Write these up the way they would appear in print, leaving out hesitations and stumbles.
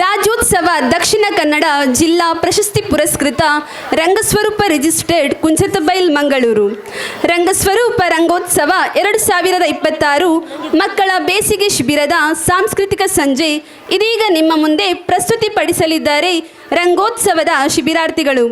ರಾಜ್ಯೋತ್ಸವ ದಕ್ಷಿಣ ಕನ್ನಡ ಜಿಲ್ಲಾ ಪ್ರಶಸ್ತಿ ಪುರಸ್ಕೃತ ರಂಗಸ್ವರೂಪ ರಿಜಿಸ್ಟರ್ಡ್ ಕುಂಚತಬೈಲ್ ಮಂಗಳೂರು. ರಂಗಸ್ವರೂಪ ರಂಗೋತ್ಸವ 2026 ಮಕ್ಕಳ ಬೇಸಿಗೆ ಶಿಬಿರದ ಸಾಂಸ್ಕೃತಿಕ ಸಂಜೆ ಇದೀಗ ನಿಮ್ಮ ಮುಂದೆ ಪ್ರಸ್ತುತಿಪಡಿಸಲಿದ್ದಾರೆ ರಂಗೋತ್ಸವದ ಶಿಬಿರಾರ್ಥಿಗಳು.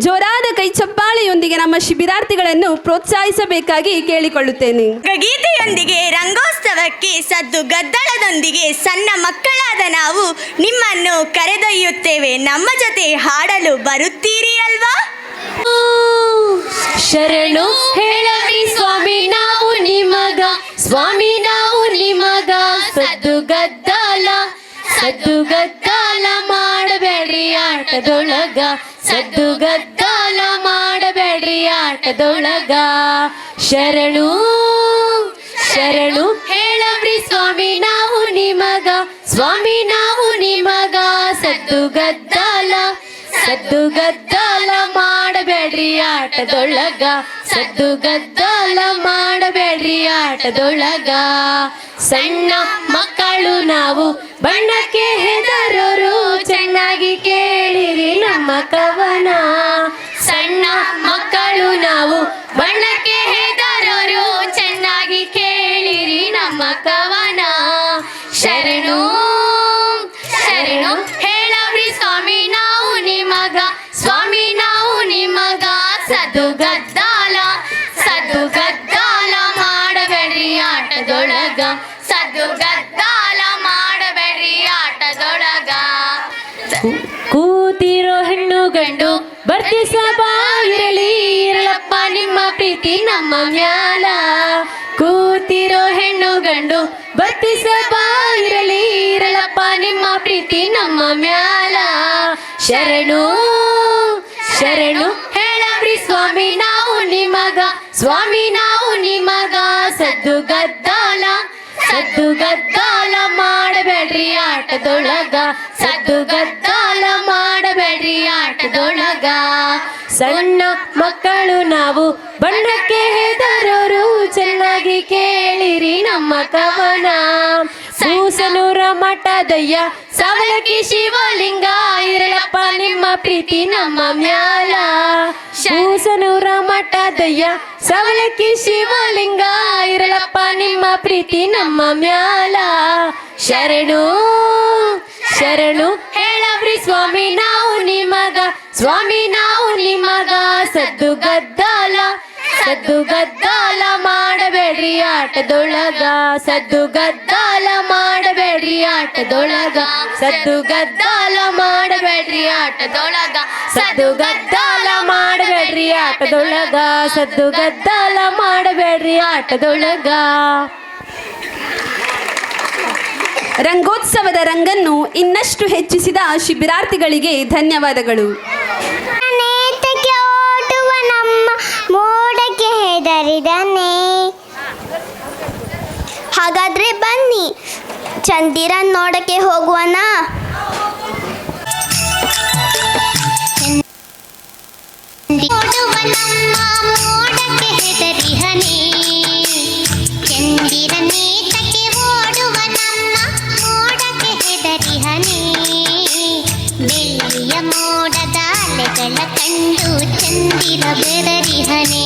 ಜೋರಾದ ಕೈ ಚಪ್ಪಾಳೆಯೊಂದಿಗೆ ನಮ್ಮ ಶಿಬಿರಾರ್ಥಿಗಳನ್ನು ಪ್ರೋತ್ಸಾಹಿಸಬೇಕಾಗಿ ಕೇಳಿಕೊಳ್ಳುತ್ತೇನೆ. ಗೀತೆಯೊಂದಿಗೆ ರಂಗೋತ್ಸವಕ್ಕೆ ಸದ್ದು ಗದ್ದಲದೊಂದಿಗೆ ಸಣ್ಣ ಮಕ್ಕಳಾದ ನಾವು ನಿಮ್ಮನ್ನು ಕರೆದೊಯ್ಯುತ್ತೇವೆ. ನಮ್ಮ ಜೊತೆ ಹಾಡಲು ಬರುತ್ತೀರಿ ಅಲ್ವಾ? ಶರಣು ಹೇಳರಿ ಸ್ವಾಮಿ ನಾವು ನಿಮಗ, ಸ್ವಾಮಿ ನಾವು ನಿಮಗ. ಸದ್ದು ಗದ್ದಲ ಮಾಡಬೇಡ್ರಿ ಆಟದೊಳಗ, ಸದ್ದು ಗದ್ದಲ ಮಾಡಬೇಡ್ರಿ ಆಟದೊಳಗ. ಶರಣು ಹೇಳವ್ರಿ ಸ್ವಾಮಿ ನಾವು ನಿಮಗ, ಸ್ವಾಮಿ ನಾವು ನಿಮಗ. ಸದ್ದು ಗದ್ದಲ ಮಾಡಬೇಡ್ರಿ ಆಟದೊಳಗ, ಸದ್ದು ಗದ್ದಲ ಮಾಡಬೇಡ್ರಿ ಆಟದೊಳಗ. ಸಣ್ಣ ಮಕ್ಕಳು ನಾವು ಬಣ್ಣಕ್ಕೆ ಹೆದರೋರು, ಚೆನ್ನಾಗಿ ಕೇಳಿರಿ ನಮ್ಮ ಕವನ. ಸಣ್ಣ ಮಕ್ಕಳು ನಾವು ಬಣ್ಣಕ್ಕೆ ಹೆದರೋರು, ಚೆನ್ನಾಗಿ ಕೇಳಿರಿ ನಮ್ಮ ಕವನ. ಶರಣು ಹೇಳವ್ರಿ ಸ್ವಾಮಿ ನಾವು ನಿಮಗ, ಸ್ವಾಮಿ ನಾವು ನಿಮಗ. ಸದ್ದು ಗದ್ದಲ ಮಾಡಬೇಡ್ರಿ ಆಟದೊಳಗ, ಸದ್ದು ಗದ್ದಲ ಮಾಡಬೇಡ್ರಿ ಆಟದೊಳಗ. ಕೂತಿರೋ ಹೆಣ್ಣು ಗಂಡು ಬರ್ತಿಸಬಾ ಇರಲಿ, ಇರಲಪ್ಪ ನಿಮ್ಮ ಪ್ರೀತಿ ನಮ್ಮ ಮ್ಯಾಲ. ಕೂತಿರೋ ಹೆಣ್ಣು ಗಂಡು ಬರ್ತಿಸಬಾ ಇರಲಿ, ಇರಲಪ್ಪ ನಿಮ್ಮ ಪ್ರೀತಿ ನಮ್ಮ ಮ್ಯಾಲ. ಶರಣು ಹೇಳವ್ರಿ ಸ್ವಾಮಿ ನಾವು ನಿಮಗ, ಸ್ವಾಮಿ ನಾವು ನಿಮಗ. ಸದ್ದು ಗದ್ದಲ ಮಾಡಬೇಡ್ರಿ ಆಟದೊಳಗ, ಸದ್ದು ಗದ್ದಲ ಮಾಡಬೇಡ್ರಿ ಆಟದೊಳಗ. ಸಣ್ಣ ಮಕ್ಕಳು ನಾವು ಬಣ್ಣಕ್ಕೆ ಹೆದರೋರು, ಚೆನ್ನಾಗಿ ಕೇಳಿರಿ ನಮ್ಮ ಕವನ. ಬೂಸನೂರ ಮಠದಯ್ಯ ಸವಲಕ್ಕಿ ಶಿವಲಿಂಗ, ಇರಲಪ್ಪ ನಿಮ್ಮ ಪ್ರೀತಿ ನಮ್ಮ ಮ್ಯಾಲ. ಬೂಸನೂರ ಮಠದಯ್ಯ ಸವಲಕ್ಕಿ ಶಿವಲಿಂಗ, ಇರಲಪ್ಪ ನಿಮ್ಮ ಪ್ರೀತಿ ನಮ್ಮ ಮ್ಯಾಲ. ಶರಣು ಹೇಳವ್ರಿ ಸ್ವಾಮಿ ನಾವು ನಿಮಗ, ಸ್ವಾಮಿ ನಾವು ನಿಮಗ. ಸದ್ದು ಗದ್ದಲ ಮಾಡಬೇಡ್ರಿ ಆಟದೊಳಗ, ಸದ್ದು ಗದ್ದಲ ಮಾಡಬೇಡ್ರಿ ಆಟದೊಳಗ. ಸದ್ದು ಗದ್ದಲ ಮಾಡಬೇಡ್ರಿ ಆಟದೊಳಗ, ಸದ್ದು ಗದ್ದಲ ಮಾಡಬೇಡ್ರಿ ಆಟದೊಳಗ. ಸದ್ದು ಗದ್ದಲ ಮಾಡಬೇಡ್ರಿ ಆಟದೊಳಗ. ರಂಗೋತ್ಸವದ ರಂಗನ್ನು ಇನ್ನಷ್ಟು ಹೆಚ್ಚಿಸಿದ ಶಿಬಿರಾರ್ಥಿಗಳಿಗೆ ಧನ್ಯವಾದಗಳು. ನಮ್ಮ ಮೋಡಕ್ಕೆ ಹೆದರಿದಾನೆ. ಹಾಗಾದ್ರೆ ಬನ್ನಿ ಚಂದಿರನ್ ನೋಡಕ್ಕೆ ಹೋಗುವನ. ಮೋಡಕ್ಕೆ ಹೆದರಿಹನೆ, ಚಂದಿರನೇತಕ್ಕೆ ಓಡುವ ನಮ್ಮ ಮೋಡಕ್ಕೆ ಹೆದರಿಹನೆ. ಬೆಳ್ಳಿಯ ಮೋಡದ ಅಲೆಗಳ ಕಂಡು ಚಂದಿರ ಬೆದರಿಹನೆ,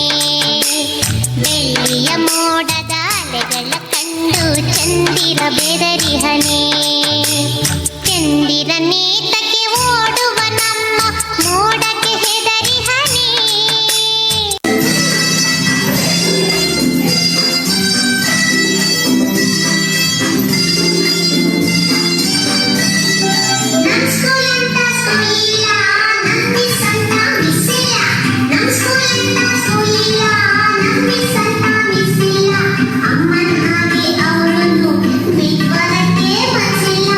ಬೆಳ್ಳಿಯ ಮೋಡದ ಅಲೆಗಳ ಕಂಡು ಚಂದಿರ ಬೆದರಿಹನೆ. ಚಂದಿರನೇತಕ್ಕೆ ಓಡುವ ನಮ್ಮ ಮೋಡಕ್ಕೆ ಹೆದರಿಹನೆ. ಅಮ್ಮನ ಹಾಗೆ ಅವರನ್ನು ಬಿಟ್ಬರಕ್ಕೆ ಬಸಿಲ್ಲ.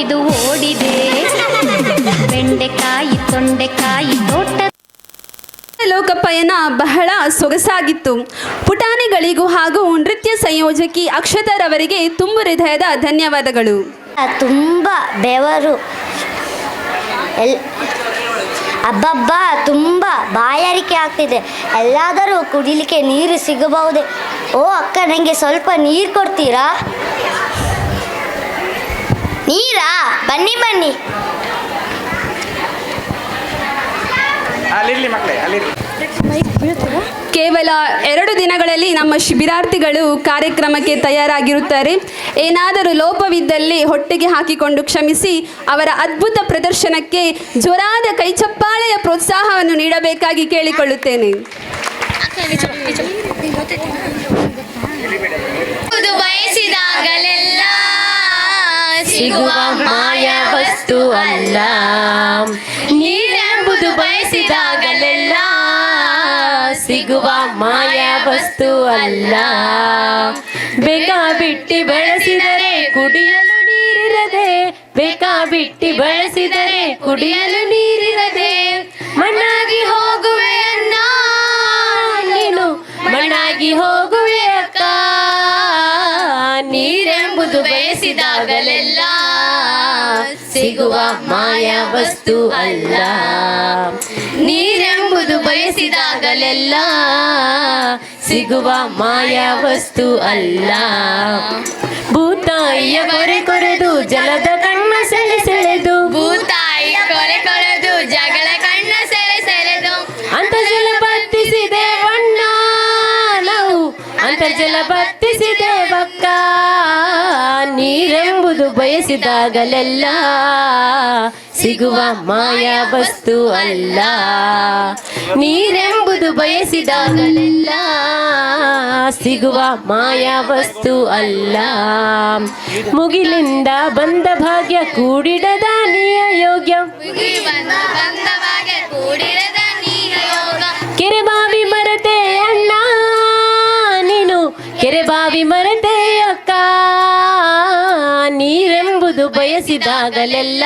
ಹಿಡಿದು ಓಡಿದೆ. ಬೆಂಡೆಕಾಯಿ ತೊಂಡೆಕಾಯಿ ತೋಟ ಲೋಕಪಯಣ ಬಹಳ ಸೊಗಸಾಗಿತ್ತು. ಪುಟಾಣಿಗಳಿಗೂ ಹಾಗೂ ನೃತ್ಯ ಸಂಯೋಜಕಿ ಅಕ್ಷತಾರವರಿಗೆ ತುಂಬು ಹೃದಯದ ಧನ್ಯವಾದಗಳು. ತುಂಬ ಬೆವರು ಅಬ್ಬಬ್ಬ ತುಂಬ ಬಾಯಾರಿಕೆ ಆಗ್ತಿದೆ. ಎಲ್ಲಾದರೂ ಕುಡಿಲಿಕ್ಕೆ ನೀರು ಸಿಗಬಹುದೇ? ಓ ಅಕ್ಕ, ನನಗೆ ಸ್ವಲ್ಪ ನೀರು ಕೊಡ್ತೀರಾ? ನೀರಾ? ಬನ್ನಿ ಬನ್ನಿ. ಕೇವಲ 2 ದಿನಗಳಲ್ಲಿ ನಮ್ಮ ಶಿಬಿರಾರ್ಥಿಗಳು ಕಾರ್ಯಕ್ರಮಕ್ಕೆ ತಯಾರಾಗಿರುತ್ತಾರೆ. ಏನಾದರೂ ಲೋಪವಿದ್ದಲ್ಲಿ ಹೊಟ್ಟೆಗೆ ಹಾಕಿಕೊಂಡು ಕ್ಷಮಿಸಿ, ಅವರ ಅದ್ಭುತ ಪ್ರದರ್ಶನಕ್ಕೆ ಜೋರಾದ ಕೈಚಪ್ಪಾಳೆಯ ಪ್ರೋತ್ಸಾಹವನ್ನು ನೀಡಬೇಕಾಗಿ ಕೇಳಿಕೊಳ್ಳುತ್ತೇನೆ. ಬಯಸಿದಾಗಲೆಲ್ಲ ಸಿಗುವ ಮಾಯ ವಸ್ತು ಅಲ್ಲ. ನೀರೆಂಬುದು ಬಯಸಿದಾಗಲೆಲ್ಲ ಸಿಗುವ ಮಾಯ ವಸ್ತು ಅಲ್ಲ. ಬೇಕಾಬಿಟ್ಟಿ ಬಳಸಿದರೆ ಕುಡಿಯಲು ನೀರಿರದೆ, ಬೇಕಾಬಿಟ್ಟಿ ಬಳಸಿದರೆ ಕುಡಿಯಲು ನೀರಿರದೆ ಮಣ್ಣಾಗಿ ಹೋಗುವೆ ಅಣ್ಣ ನೀನು, ಮಣ್ಣಾಗಿ ಹೋಗುವೆ ಅಕ್ಕ. ನೀರೆಂಬುದು ಬಯಸಿದಾಗಲೆಲ್ಲ ಸಿಗುವ ಮಾಯ ವಸ್ತು ಅಲ್ಲ. ನೀರೆಂಬುದು ಬಯಸಿದಾಗಲೆಲ್ಲ ಸಿಗುವ ಮಾಯ ವಸ್ತು ಅಲ್ಲ. ಭೂತಾಯಿಯ ಕೊರೆ ಕೊರೆದು ಜಲದ ಕಣ್ಣ ಸೆಳೆ ಸೆಳೆದು, ಭೂತಾಯಿಯ ಕೊರೆ ಕೊರೆದು ಜಗಳ ಕಣ್ಣ ಸೆಳೆ ಸೆಳೆದು ಅಂತರ್ಜಲ ಬತ್ತಿಸಿದೆ ಬಣ್ಣ ನಾವು, ಅಂತರ್ಜಲ ಬತ್ತಿಸಿದೆ ಬಕ್ಕ. ನೀರೆಂಬುದು ಬಯಸಿದಾಗಲೆಲ್ಲ ಸಿಗುವ ಮಾಯ ವಸ್ತು ಅಲ್ಲ. ನೀರೆಂಬುದು ಬಯಸಿದಾಗಲೆಲ್ಲ ಸಿಗುವ ಮಾಯ ವಸ್ತು ಅಲ್ಲ. ಮುಗಿಲಿಂದ ಬಂದ ಭಾಗ್ಯ ಕೂಡಿಡದ ನೀಯ ಯೋಗ್ಯ, ಕೆರೆಬಾವಿ ಮರತೆ ಅಣ್ಣ ನೀನು, ಕೆರೆಬಾವಿ ಮರತೆ ಅಕ್ಕ. ನೀರೆಂಬುದು ಬಯಸಿದಾಗಲೆಲ್ಲ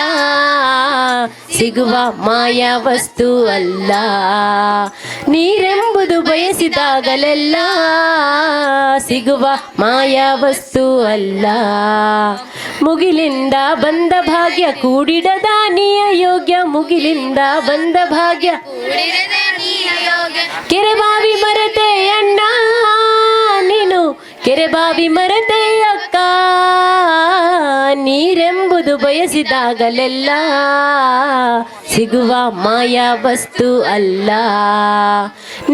ಸಿಗುವ ಮಾಯ ವಸ್ತು ಅಲ್ಲ. ನೀರೆಂಬುದು ಬಯಸಿದಾಗಲೆಲ್ಲ ಸಿಗುವ ಮಾಯ ವಸ್ತು ಅಲ್ಲ. ಮುಗಿಲಿಂದ ಬಂದ ಭಾಗ್ಯ ಕೂಡಿಡದ ನೀಯ ಯೋಗ್ಯ, ಮುಗಿಲಿಂದ ಬಂದ ಭಾಗ್ಯ ಕೆರೆಬಾವಿ ಮರತೆ ಅಣ್ಣ ನೀನು, ಕೆರೆಬಾವಿ ಮರತೆ ಅಕ್ಕ. ನೀರೆಂಬುದು ಬಯಸಿದಾಗಲೆಲ್ಲ ಸಿಗುವ ಮಾಯ ವಸ್ತು ಅಲ್ಲ.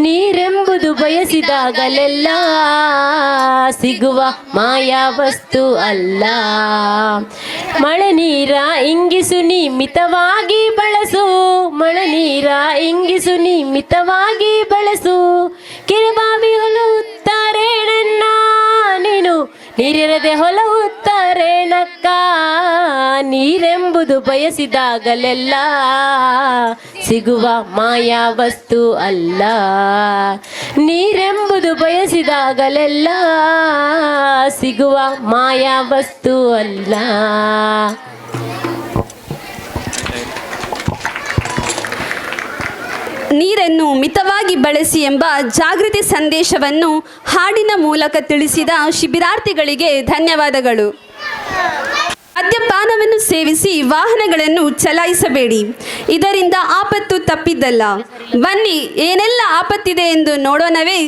ನೀರೆಂಬುದು ಬಯಸಿದಾಗಲೆಲ್ಲ ಸಿಗುವ ಮಾಯ ವಸ್ತು ಅಲ್ಲ. ಮಳೆ ನೀರ ಇಂಗಿಸು ನೀ ಮಿತವಾಗಿ ಬಳಸು, ಮಳೆ ನೀರ ಇಂಗಿಸು ನೀ ಮಿತವಾಗಿ ಬಳಸು. ಕೆರೆಬಾವಿ ಹೊಲವುತ್ತಾರೆ ನನ್ನ ನೀನು, ನೀರಿರದೆ ಹೊಲವುತ್ತಾರೆ ನಕ್ಕ. ನೀರೆಂಬುದು ಬಯಸಿದಾಗಲೆಲ್ಲ ಸಿಗುವ ಮಾಯ ವಸ್ತು ಅಲ್ಲ. ನೀರೆಂಬುದು ಬಯಸಿದಾಗಲೆಲ್ಲ ಸಿಗುವ ಮಾಯ ವಸ್ತು ಅಲ್ಲ. ನೀರನ್ನು ಮಿತವಾಗಿ ಬಳಸಿ ಎಂಬ ಜಾಗೃತಿ ಸಂದೇಶವನ್ನು ಹಾಡಿನ ಮೂಲಕ ತಿಳಿಸಿದ ಶಿಬಿರಾರ್ಥಿಗಳಿಗೆ ಧನ್ಯವಾದಗಳು. ಮದ್ಯಪಾನವನ್ನು ಸೇವಿಸಿ ವಾಹನಗಳನ್ನು ಚಲಾಯಿಸಬೇಡಿ, ಇದರಿಂದ ಆಪತ್ತು ತಪ್ಪಿದ್ದಲ್ಲ. ಬನ್ನಿ, ಏನೆಲ್ಲ ಆಪತ್ತಿದೆ ಎಂದು ನೋಡೋಣವೇ?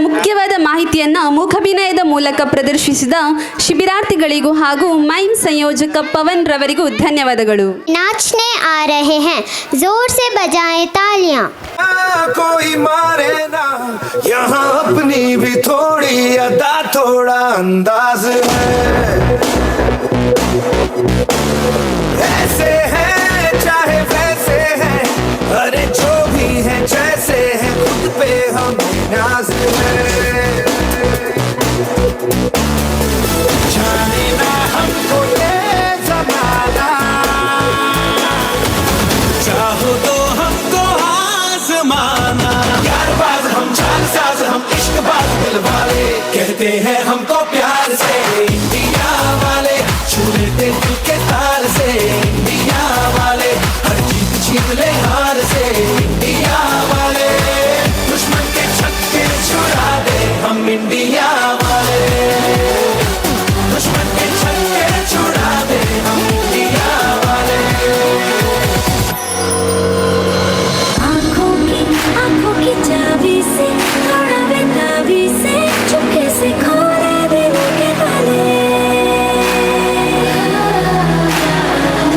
ಮುಖ್ಯವಾದ ಮಾಹಿತಿಯನ್ನು ಮೂಕಾಭಿನಯದ ಮೂಲಕ ಪ್ರದರ್ಶಿಸಿದ ಶಿಬಿರಾರ್ಥಿಗಳಿಗೂ ಹಾಗೂ ಮೈಮ್ ಸಂಯೋಜಕ ಪವನ್ ರವರಿಗೂ ಧನ್ಯವಾದಗಳು. नाचने आ रहे हैं, जोर से बजाएं तालियां. कोई मारे ना यहाँ अपनी भी थोड़ी अदा थोड़ा अंदाज है. ऐसे हैं चाहे वैसे हैं, अरे जो भी है जैसे है खुद पे हम नाज है. जाने ना हमको ये ज़माना, चाहो तो हमको आज़माना. यारबाज हम चालसाज हम इश्कबाज दिल वाले, कहते हैं हमको प्यार से इंडिया वाले. छू लेते दिल के तार से इंडिया वाले, हर जीत छीन ले हार से इंडिया वाले. दुश्मन के छक्के छुड़ा दे हम इंडिया वाले, दुश्मन के छक्के छुड़ा दे हम इंडिया वाले. आँखों की चाबी से थोड़ा बेताबी से चुपके से खोले दिलों के ताले.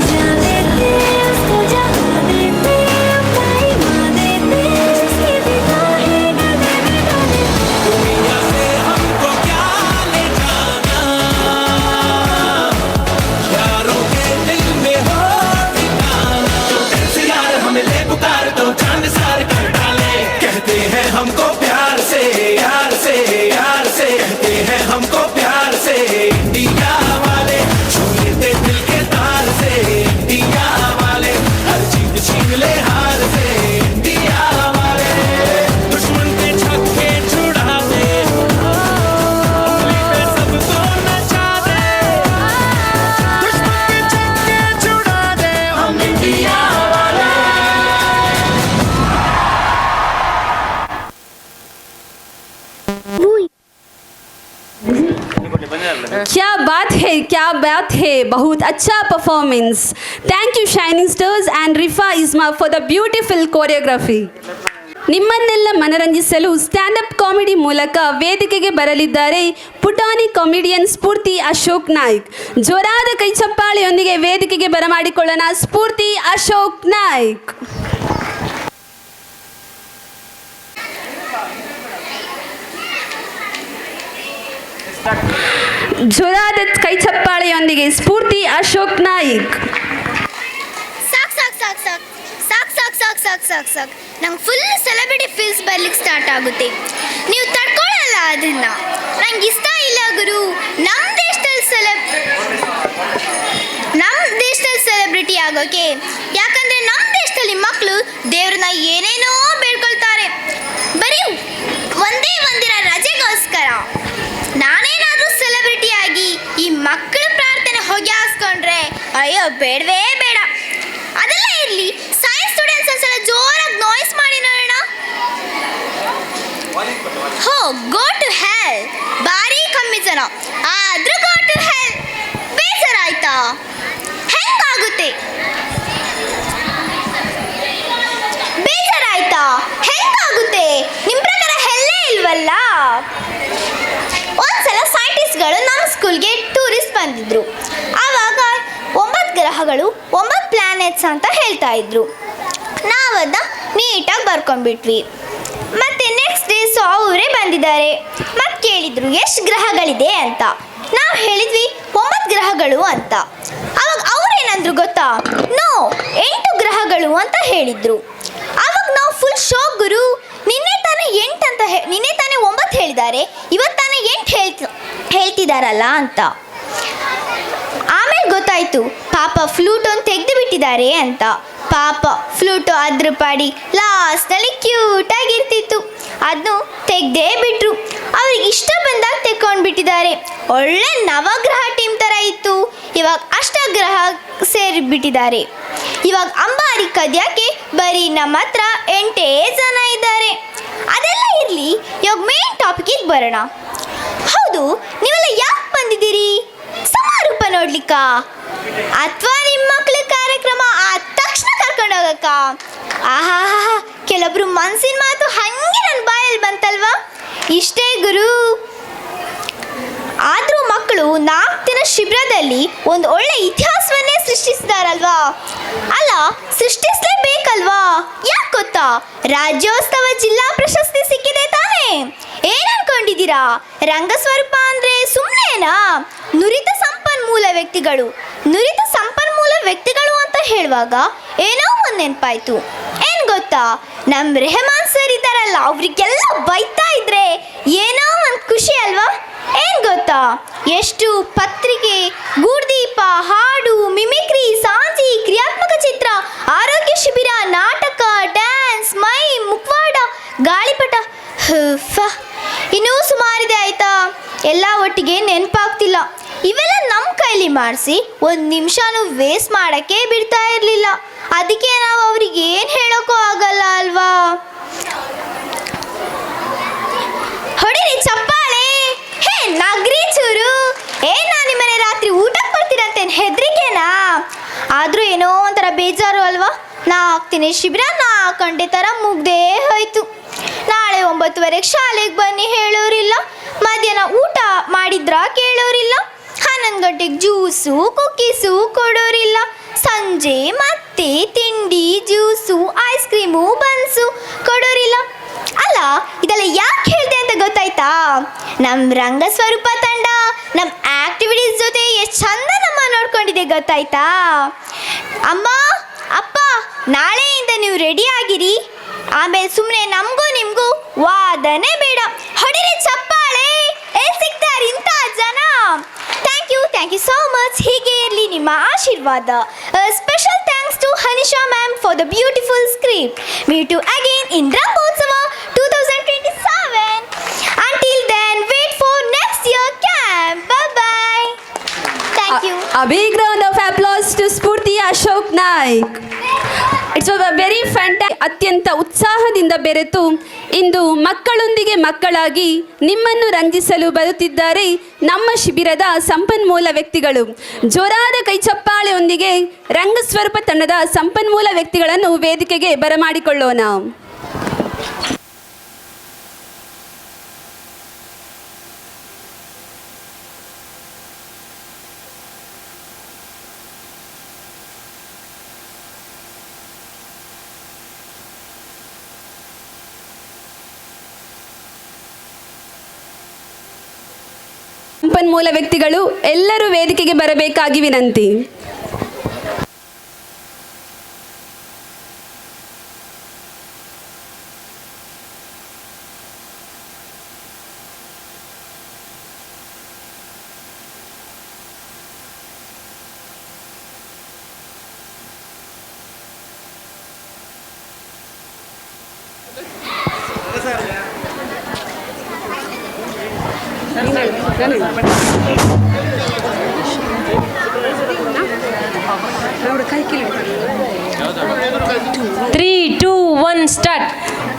जा देते उसको जगा देते, अपना ईमान देते, जिसकी भी बाहें गले में डाले. दुनिया से हमको क्या ले जाना, यारों के दिल में हो ठिकाना. दिल से यार हमें ले पुकार तो चांद सार कर डाले. कहते हैं हमको प्यार से यार से यार से, कहते हैं हमको प्यार से इंडिया वाले. छू लेते दिल के तार से इंडिया वाले, हर जीत छीन ले हार से इंडिया वाले. दुश्मन के छक्के छुड़ा दे, उंगली पे सबको नचा दे. दुश्मन के छक्के छुड़ा दे हम इंडिया वाले. क्या बात है, बहुत अच्छा performance. Thank you shining stars and Rifa Isma for the beautiful choreography. ನಿಮ್ಮನ್ನೆಲ್ಲ ಮನರಂಜಿಸಲು ಸ್ಟ್ಯಾಂಡ್ ಅಪ್ ಕಾಮಿಡಿ ಮೂಲಕ ವೇದಿಕೆಗೆ ಬರಲಿದ್ದಾರೆ ಪುಟಾಣಿ ಕಾಮಿಡಿಯನ್ ಸ್ಫೂರ್ತಿ ಅಶೋಕ್ ನಾಯ್ಕ್. ಜೋರಾದ ಕೈ ಚಪ್ಪಾಳೆಯೊಂದಿಗೆ ವೇದಿಕೆಗೆ ಬರಮಾಡಿಕೊಳ್ಳೋಣ ಸ್ಫೂರ್ತಿ ಅಶೋಕ್ ನಾಯ್ಕ್. ಜೋರಾದ ಕೈ ಚಪ್ಪಾಳೆಯೊಂದಿಗೆ ಸ್ಫೂರ್ತಿ ಅಶೋಕ್ ನಾಯ್ಕ್. ಸಾಕ್ ಸಾಕ್ ಸಾಕ್ ಸಾಕ್ ಸಾಕ್ ಸಾಕ್ ಸಾಕ್ ಸಾಕ್ ಸಾಕ್ ಸಾಕ್ ನಂಗೆ ಫುಲ್ ಸೆಲೆಬ್ರಿಟಿ ಫೀಲ್ಸ್ ಬರ್ಲಿಕ್ಕೆ ಸ್ಟಾರ್ಟ್ ಆಗುತ್ತೆ. ನೀವು ತಡ್ಕೊಳ್ಳಲ್ಲ ಅದನ್ನ. ನಂಗೆ ಇಷ್ಟ ಇಲ್ಲ ಗುರು. ನಮ್ಮ ದೇಶದಲ್ಲಿ ಸೆಲೆಬ್ರಿಟಿ ಆಗೋಕೆ. ಯಾಕಂದ್ರೆ ನಮ್ಮ ದೇಶದಲ್ಲಿ ಮಕ್ಕಳು ದೇವ್ರನ್ನ ಏನೇನೋ ಬೇಡ್ಕೊಳ್ತಾರೆ, ಬರೀ ಒಂದೇ ಒಂದಿನ ರಜೆಗೋಸ್ಕರ. ನಾನೇನಾದ್ರೂ ಸೆಲೆಬ್ರಿಟಿ ಆಗಿ ಈ ಮಕ್ಕಳ ಪ್ರಾರ್ಥನೆ ಹೊಗೆ ಹಾಸ್ಕೊಂಡ್ರೆ ಅಯ್ಯೋ ಬೇಡವೇ ಬೇಡ. ಅದೆಲ್ಲ ಇರಲಿ, ಸೈನ್ಸ್ ಸ್ಟೂಡೆಂಟ್ಸ್ ಒಂದ್ಸಲ ಜೋರಾಗಿ ನಾಯ್ಸ್ ಮಾಡಿ ನೋಡೋಣ. ಹೋ ಗೋ ಟು ಹೆಲ್. ಭಾರಿ ಕಮ್ಮಿ ಜನ ಆದ್ರೂ ಗೋ ಟು ಹೆಲ್. ಬೇಜಾರಾಯ್ತಾ? ಹೆಂಗಾಗುತ್ತೆ? ಬೇಜಾರಾಯ್ತಾ? ಹೆಂಗಾಗುತ್ತೆ? ನಿಮ್ಮ ಪ್ರಕಾರ ಹೆಲ್ಲೇ ಇಲ್ವಲ್ಲ. ಒಂದ್ಸಲ ಸೈಂಟಿಸ್ಟ್ಗಳು ನಮ್ಮ ಸ್ಕೂಲ್ಗೆ ಟೂರಿಸ್ಟ್ ಬಂದಿದ್ರು. ಆವಾಗ 9 ಗ್ರಹಗಳು 9 ಪ್ಲಾನೆಟ್ಸ್ ಅಂತ ಹೇಳ್ತಾ ಇದ್ರು. ನಾವದನ್ನ ನೀಟಾಗಿ ಬರ್ಕೊಂಡ್ಬಿಟ್ವಿ. ಮತ್ತೆ ನೆಕ್ಸ್ಟ್ ಡೇ ಅವರೇ ಬಂದಿದ್ದಾರೆ ಮತ್ತೆ ಕೇಳಿದ್ರು ಎಷ್ಟು ಗ್ರಹಗಳಿದೆ ಅಂತ. ನಾವು ಹೇಳಿದ್ವಿ 9 ಗ್ರಹಗಳು ಅಂತ. ಅವಾಗ ಅವ್ರೇನಂದ್ರು ಗೊತ್ತಾ? ನೋ 8 ಗ್ರಹಗಳು ಅಂತ ಹೇಳಿದ್ರು. ಆವಾಗ ನಾವು ಫುಲ್ ಶಾಕ್ ಗುರು. ನಿನ್ನೆ ತಾನೇ 9 ಹೇಳಿದ್ದಾರೆ, ಇವತ್ತು ತಾನೇ 8 ಹೇಳ್ತಿದಾರಲ್ಲ ಅಂತ. ಆಮೇಲೆ ಗೊತ್ತಾಯ್ತು ಪಾಪ ಫ್ಲೂಟ್ ಒಂದು ತೆಗೆದು ಬಿಟ್ಟಿದ್ದಾರೆ ಅಂತ. ಪಾಪ ಫ್ಲೂಟು ಅದ್ರ ಪಾಡಿ ಲಾಸ್ಟ್ನಲ್ಲಿ ಕ್ಯೂಟಾಗಿರ್ತಿತ್ತು, ಅದನ್ನು ತೆಗೆದೇ ಬಿಟ್ರು. ಅವ್ರಿಗೆ ಇಷ್ಟ ಬಂದಾಗ ತೆಕ್ಕೊಂಡು ಬಿಟ್ಟಿದ್ದಾರೆ. ಒಳ್ಳೆ ನವಗ್ರಹ ಟೀಮ್ ಥರ ಇತ್ತು, ಇವಾಗ ಅಷ್ಟಗ್ರಹ ಸೇರಿಬಿಟ್ಟಿದ್ದಾರೆ. ಇವಾಗ ಅಂಬಾರಿ ಕದ್ಯಾಕೆ ಬರೀ ನಮ್ಮ ಹತ್ರ 8 ಜನ ಇದ್ದಾರೆ. ಅದೆಲ್ಲ ಇರಲಿ, ಇವಾಗ ಮೇನ್ ಟಾಪಿಕಿಗೆ ಬರೋಣ. ಹೌದು, ನೀವೆಲ್ಲ ಯಾಕೆ ಬಂದಿದ್ದೀರಿ? ಸಮಾರೋಪ ನೋಡ್ಲಿಕ್ಕ ಅಥವಾ ನಿಮ್ಮ ಮಕ್ಕಳ ಕಾರ್ಯಕ್ರಮ ಆದ ತಕ್ಷಣ ಕರ್ಕೊಂಡು ಹೋಗಕ್ಕ? ಆಹಾ, ಕೆಲವೊಬ್ರು ಮನ್ಸಿನ ಮಾತು ಹಂಗೆ ನನ್ನ ಬಾಯಲ್ಲಿ ಬಂತಲ್ವಾ. ಇಷ್ಟೇ ಗುರು. ಆದರೂ ಮಕ್ಕಳು 4 ದಿನ ಶಿಬಿರದಲ್ಲಿ ಒಂದು ಒಳ್ಳೆ ಇತಿಹಾಸವನ್ನೇ ಸೃಷ್ಟಿಸಿದಾರಲ್ವಾ? ಅಲ್ಲ, ಸೃಷ್ಟಿಸಲೇಬೇಕಲ್ವಾ? ಯಾಕೆ ಗೊತ್ತಾ? ರಾಜ್ಯೋತ್ಸವ ಜಿಲ್ಲಾ ಪ್ರಶಸ್ತಿ ಸಿಕ್ಕಿದೆ ತಾನೇ. ಏನ್ ಅನ್ಕೊಂಡಿದ್ದೀರಾ? ರಂಗಸ್ವರೂಪ ಅಂದ್ರೆ ಸುಮ್ಮನೆನಾ? ನುರಿತ ಸಂಪನ್ಮೂಲ ವ್ಯಕ್ತಿಗಳು. ನುರಿತ ಸಂಪನ್ಮೂಲ ವ್ಯಕ್ತಿಗಳು ಅಂತ ಹೇಳುವಾಗ ಏನೋ ಒಂದು ನೆನಪಾಯ್ತು. ಏನ್ ಗೊತ್ತಾ? ನಮ್ಮ ರೆಹಮಾನ್ ಸರ್ ಇದ್ದಾರಲ್ಲ, ಅವ್ರಿಗೆಲ್ಲ ಬೈತಾ ಇದ್ರೆ ಏನೋ ಒಂದು ಖುಷಿ ಅಲ್ವಾ? ಏನ್ ಗೊತ್ತಾ? ಎಷ್ಟು ಪತ್ರಿಕೆ, ಗೂಡ್ದೀಪ, ಹಾಡು, ಮಿಮಿಕ್ರಿ, ಸಾಂಜಿ, ಕ್ರಿಯಾತ್ಮಕ ಚಿತ್ರ, ಆರೋಗ್ಯ ಶಿಬಿರ, ನಾಟಕ, ಡ್ಯಾನ್ಸ್, ಮೈಮ್, ಮುಖವಾಡ, ಗಾಳಿಪಟ, ಇನ್ನೂ ಸುಮಾರಿದೆ ಆಯ್ತಾ. ಎಲ್ಲ ಒಟ್ಟಿಗೆ ನೆನಪಾಗ್ತಿಲ್ಲ. ಇವೆಲ್ಲ ನಮ್ಮ ಕೈಲಿ ಮಾಡಿಸಿ 1 ನಿಮಿಷನೂ ವೇಸ್ಟ್ ಮಾಡೋಕ್ಕೆ ಬಿಡ್ತಾ ಇರಲಿಲ್ಲ. ಅದಕ್ಕೆ ನಾವು ಅವ್ರಿಗೆ ಏನು ಹೇಳೋಕ್ಕೂ ಆಗಲ್ಲ ಅಲ್ವಾ? ಹೊಡಿರಿ ಚಪ್ಪಾಳೆ. ಹೇ ನಗ್ರಿ ಚೂರು. ನಾನು ನಿಮ್ಮನೆ ರಾತ್ರಿ ಊಟಕ್ಕೆ ಬರ್ತೀರಂತೆ ಹೆದರಿಕೆನಾ? ಆದರೂ ಏನೋ ಒಂಥರ ಬೇಜಾರು ಅಲ್ವಾ? 4 ದಿನ ಶಿಬಿರ 4 ಗಂಟೆ ಥರ ಮುಗ್ದೇ ಹೋಯ್ತು. ನಾಳೆ 9:30 ಶಾಲೆಗೆ ಬನ್ನಿ ಹೇಳೋರಿಲ್ಲ. ಮಧ್ಯಾಹ್ನ ಊಟ ಮಾಡಿದ್ರ ಕೇಳೋರಿಲ್ಲ. 11 ಗಂಟೆಗೆ ಜ್ಯೂಸು ಕುಕ್ಕೀಸು ಕೊಡೋರಿಲ್ಲ. ಸಂಜೆ ಮತ್ತೆ ತಿಂಡಿ, ಜ್ಯೂಸು, ಐಸ್ ಕ್ರೀಮು, ಬನ್ಸು ಕೊಡೋರಿಲ್ಲ. ಅಲ್ಲ, ಇದೆಲ್ಲ ಯಾಕೆ ಹೇಳ್ದೆ ಅಂತ ಗೊತ್ತಾಯ್ತಾ? ನಮ್ಮ ರಂಗಸ್ವರೂಪ ತಂಡ ನಮ್ಮ ಆಕ್ಟಿವಿಟೀಸ್ ಜೊತೆ ಎಷ್ಟು ಚಂದ ನಮ್ಮ ನೋಡ್ಕೊಂಡಿದೆ ಗೊತ್ತಾಯ್ತಾ? ಅಮ್ಮ, ಅಪ್ಪ, ನಾಳೆಯಿಂದ ನೀವು ರೆಡಿ ಆಗಿರಿ. ಆಮೇಲೆ ಸುಮ್ಮನೆ ನಮಗೂ ನಿಮಗೂ ವಾದನೆ ಬೇಡ. ಹೊಡಿರಿ ಚಪ್ಪಾಳೆ. ಎಲ್ಲಿ ಸಿಗ್ತಾರೆ ಇಂಥ ಜನ? Thank you so much. ಹೀಗೆ ಇರಲಿ ನಿಮ್ಮ ಆಶೀರ್ವಾದ. Special thanks to Hanisha ma'am for the beautiful script. Meet you again in Rangotsava 2027. Until then, wait for next year camp. Bye. Thank you. A big round of applause to Spurti Ashok Naik. It's a very fantastic. ಅತ್ಯಂತ ಉತ್ಸಾಹದಿಂದ ಬೆರೆತು ಇಂದು ಮಕ್ಕಳೊಂದಿಗೆ ಮಕ್ಕಳಾಗಿ ನಿಮ್ಮನ್ನು ರಂಜಿಸಲು ಬರುತ್ತಿದ್ದಾರೆ ನಮ್ಮ ಶಿಬಿರದ ಸಂಪನ್ಮೂಲ ವ್ಯಕ್ತಿಗಳು. ಜೋರಾದ ಕೈಚಪ್ಪಾಳೆಯೊಂದಿಗೆ ರಂಗಸ್ವರೂಪ ತಂಡದ ಸಂಪನ್ಮೂಲ ವ್ಯಕ್ತಿಗಳನ್ನು ವೇದಿಕೆಗೆ ಬರಮಾಡಿಕೊಳ್ಳೋಣ. ಸಂಪನ್ಮೂಲ ವ್ಯಕ್ತಿಗಳು ಎಲ್ಲರೂ ವೇದಿಕೆಗೆ ಬರಬೇಕಾಗಿ ವಿನಂತಿ. Three two one start.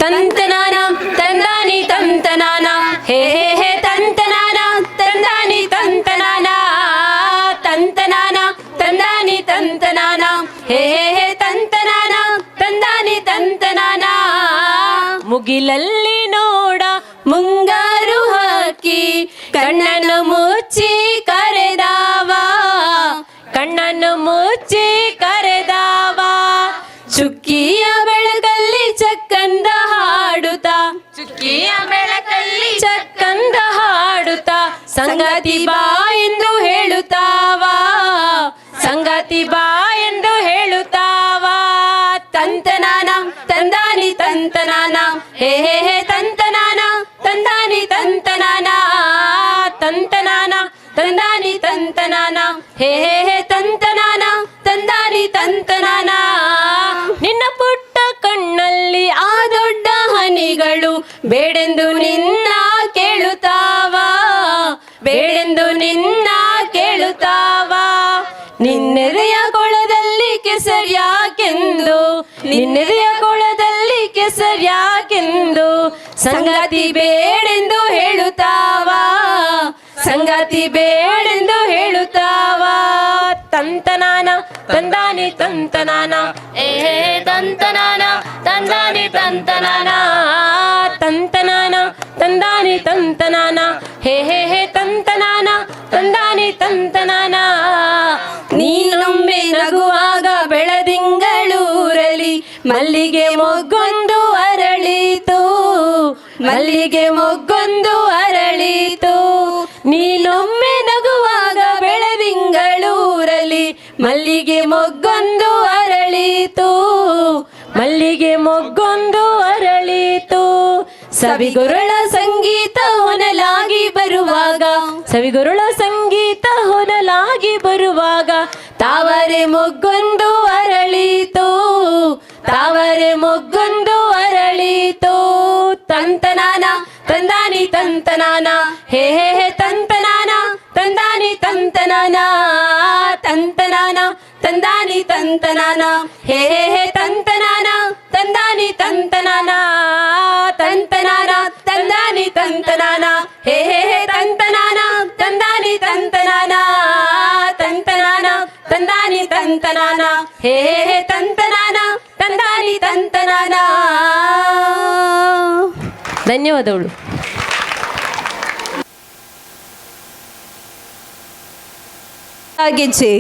ತಂತನಾನ ತಂದಾನಿ ತಂತನಾನ ಹೇ ಹೇ ಹೇ ತಂತನಾನ ತಂದಾನಿ ತಂತನಾನ ತಂತನಾನ ತಂದಾನಿ ತಂತನಾನ ಹೇ ಹೇ ಹೇ ತಂತನಾನ ತಂದಾನಿ ತಂತನಾನ. ಮುಗಿಲಲ್ಲಿ ನೋಡ ಮುಂಗಾರು ಹಾಕಿ ಕಣ್ಣನ್ನು ಮುಚ್ಚಿ ಕರೆದಾವ, ಕಣ್ಣನ್ನು ಮುಚ್ಚಿ ಕರೆದಾವ. ಚುಕ್ಕಿಯ ಬೆಳಕಲ್ಲಿ ಚಕ್ಕಂದ ಹಾಡುತ್ತಾ, ಚುಕ್ಕಿಯ ಬೆಳಕಲ್ಲಿ ಚಕ್ಕಂದ ಹಾಡುತ್ತಾ ಸಂಗತಿ ಬಾ ಎಂದು ಹೇಳುತ್ತಾವ, ಸಂಗತಿ ಬಾ ಎಂದು ಹೇಳುತ್ತಾವ. ತಂತನಾನ ತಂದಾನಿ ತಂತನಾನ ಹೇ ಹೇ ಹೇ ತಂತನಾನ ತಂದಾನಿ ತಂತನಾನ ತಂತನಾನ ತಂದಾನಿ ತಂತನಾನ ಹೇ ಹೇ ಹೇ ತಂತನಾನ ತಂದಾನಿ ತಂತನಾನ. ನಿನ್ನ ಪುಟ್ಟ ಕಣ್ಣಲ್ಲಿ ಆ ದೊಡ್ಡ ಹನಿಗಳು ಬೇಡೆಂದು ನಿನ್ನ ಕೇಳುತ್ತಾವ, ಬೇಡೆಂದು ನಿನ್ನ ಕೇಳುತ್ತಾವ. ನಿನ್ನೆದೆಯ ಕೊಳದಲ್ಲಿ ಕೆಸರ್ಯಾಕೆಂದು, ನಿನ್ನೆದೆಯ ಕೊಳದಲ್ಲಿ ಕೆಸರ್ಯಾಕೆಂದು ಸಂಗತಿ ಬೇಡೆಂದು ಹೇಳುತ್ತಾವ, ಸಂಗತಿ ಬೇಡೆಂದು ಹೇಳುತ್ತಾವ. ತಂತನಾನ ತಂದಾನಿ ತಂತನಾನ ಏ ತಂತನಾನ ತಂದಾನಿ ತಂತನಾನ ತಂತನಾನ ತಂದಾನಿ ತಂದಾನಿ ತಂತನಾನ ಹೇ ಹೇ ಹೇ ತಂತನಾನ ತಂದಾನಿ ತಂತನಾನ. ನೀನೊಮ್ಮೆ ನಗುವಾಗ ಬೆಳದಿಂಗಳೂರಲಿ ಮಲ್ಲಿಗೆ ಮೊಗ್ಗೊಂದು ಅರಳಿತು, ಮಲ್ಲಿಗೆ ಮೊಗ್ಗೊಂದು ಅರಳಿತು. ನೀನೊಮ್ಮೆ ನಗುವಾಗ ಬೆಳದಿಂಗಳೂರಲಿ ಮಲ್ಲಿಗೆ ಮೊಗ್ಗೊಂದು ಅರಳಿತು, ಮಲ್ಲಿಗೆ ಮೊಗ್ಗೊಂದು ಅರಳಿತು. ಸವಿಗುರುಳ ಸಂಗೀತ ಹೊನಲಾಗಿ ಬರುವಾಗ, ಸವಿಗುರುಳ ಸಂಗೀತ ಹೊನಲಾಗಿ ಬರುವಾಗ ತಾವರೆ ಮೊಗ್ಗೊಂದು ಅರಳಿತು, ತಾವರೆ ಮೊಗ್ಗೊಂದು ಅರಳಿತು. ತಂತನಾನ ತಂದಾನಿ ತಂತನಾನ ಹೇ ಹೇ ಹೇ ತಂತನಾನ ತಂದಾನಿ ತಂತನಾನ, ತಂತನಾನ ತಂದಾನಿ ತಂತನಾನ ಹೇ ಹೇ ಹೇ ತಂತನಾನ ತಂದಾನಿ ತಂತನಾನ, ತಂತನಾನ ತಂದಾನಿ ತಂತನಾನ ಹೇ ಹೇ ಹೇ ತಂತನಾನ ತಂದಾನಿ ತಂತನಾನ, ತಂತನಾನ ತಂದಾನಿ ತಂತನಾನ ಹೇ ಹೇ ಹೇ ತಂತನಾನ ತಂದಾನಿ ತಂತನಾನ. ಧನ್ಯವಾದಗಳು. ಗೆಜ್ಜೆ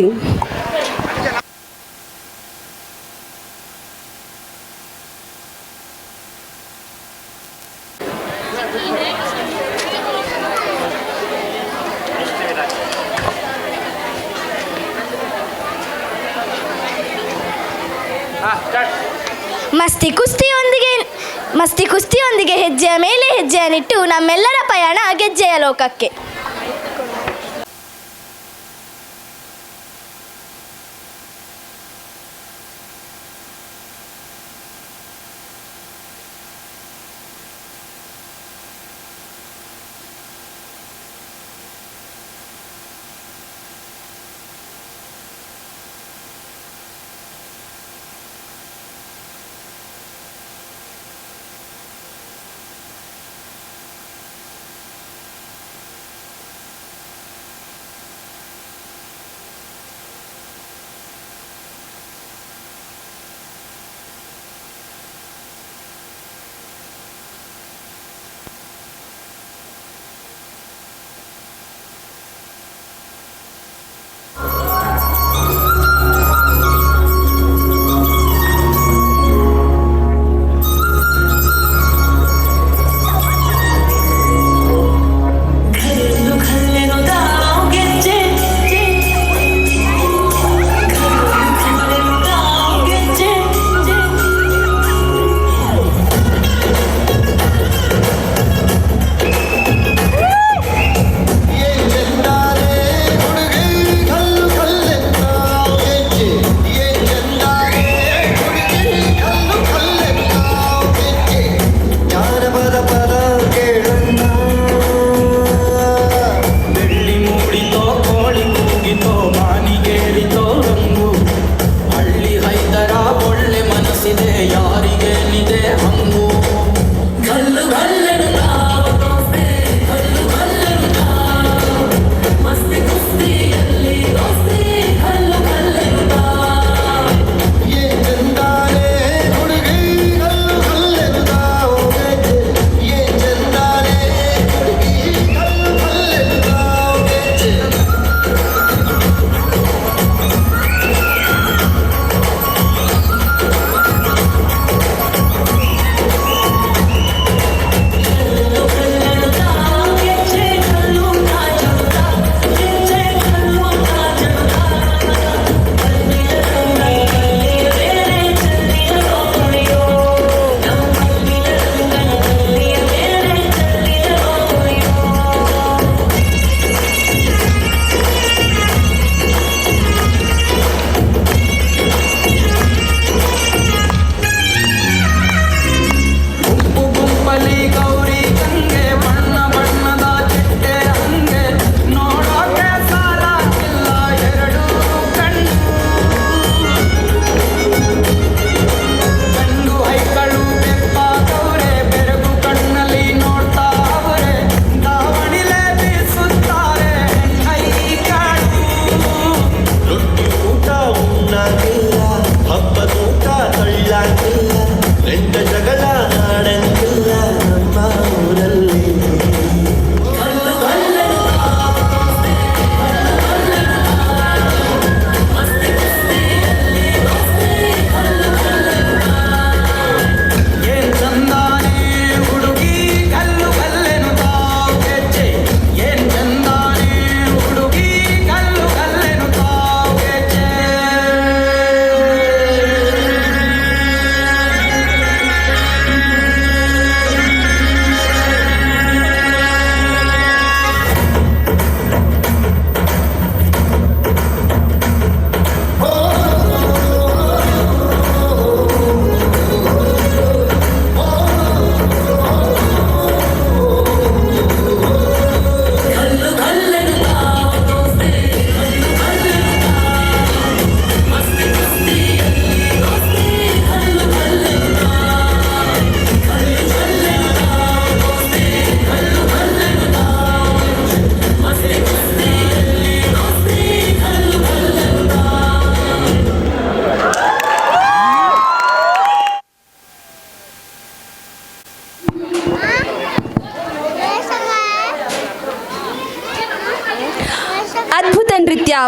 ಮಸ್ತಿ ಕುಸ್ತಿಯೊಂದಿಗೆ ಹೆಜ್ಜೆಯ ಮೇಲೆ ಹೆಜ್ಜೆಯನ್ನಿಟ್ಟು ನಮ್ಮೆಲ್ಲರ ಪಯಣ ಗೆಜ್ಜೆಯ ಲೋಕಕ್ಕೆ.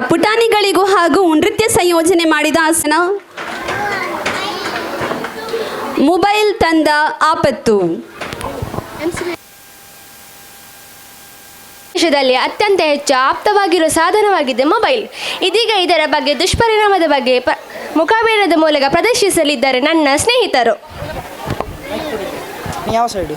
ಪುಟಾಣಿಗಳಿಗೂ ಹಾಗೂ ನೃತ್ಯ ಸಂಯೋಜನೆ ಮಾಡಿದ ಆಸನ ಮೊಬೈಲ್ ತಂದ ಆಪತ್ತು. ದೇಶದಲ್ಲಿ ಅತ್ಯಂತ ಹೆಚ್ಚು ಆಪ್ತವಾಗಿರುವ ಸಾಧನವಾಗಿದೆ ಮೊಬೈಲ್. ಇದೀಗ ಇದರ ಬಗ್ಗೆ ದುಷ್ಪರಿಣಾಮದ ಬಗ್ಗೆ ಮುಖಾಬಿರದ ಮೂಲಕ ಪ್ರದರ್ಶಿಸಲಿದ್ದಾರೆ ನನ್ನ ಸ್ನೇಹಿತರು. ಯಾವ ಸೈಡು?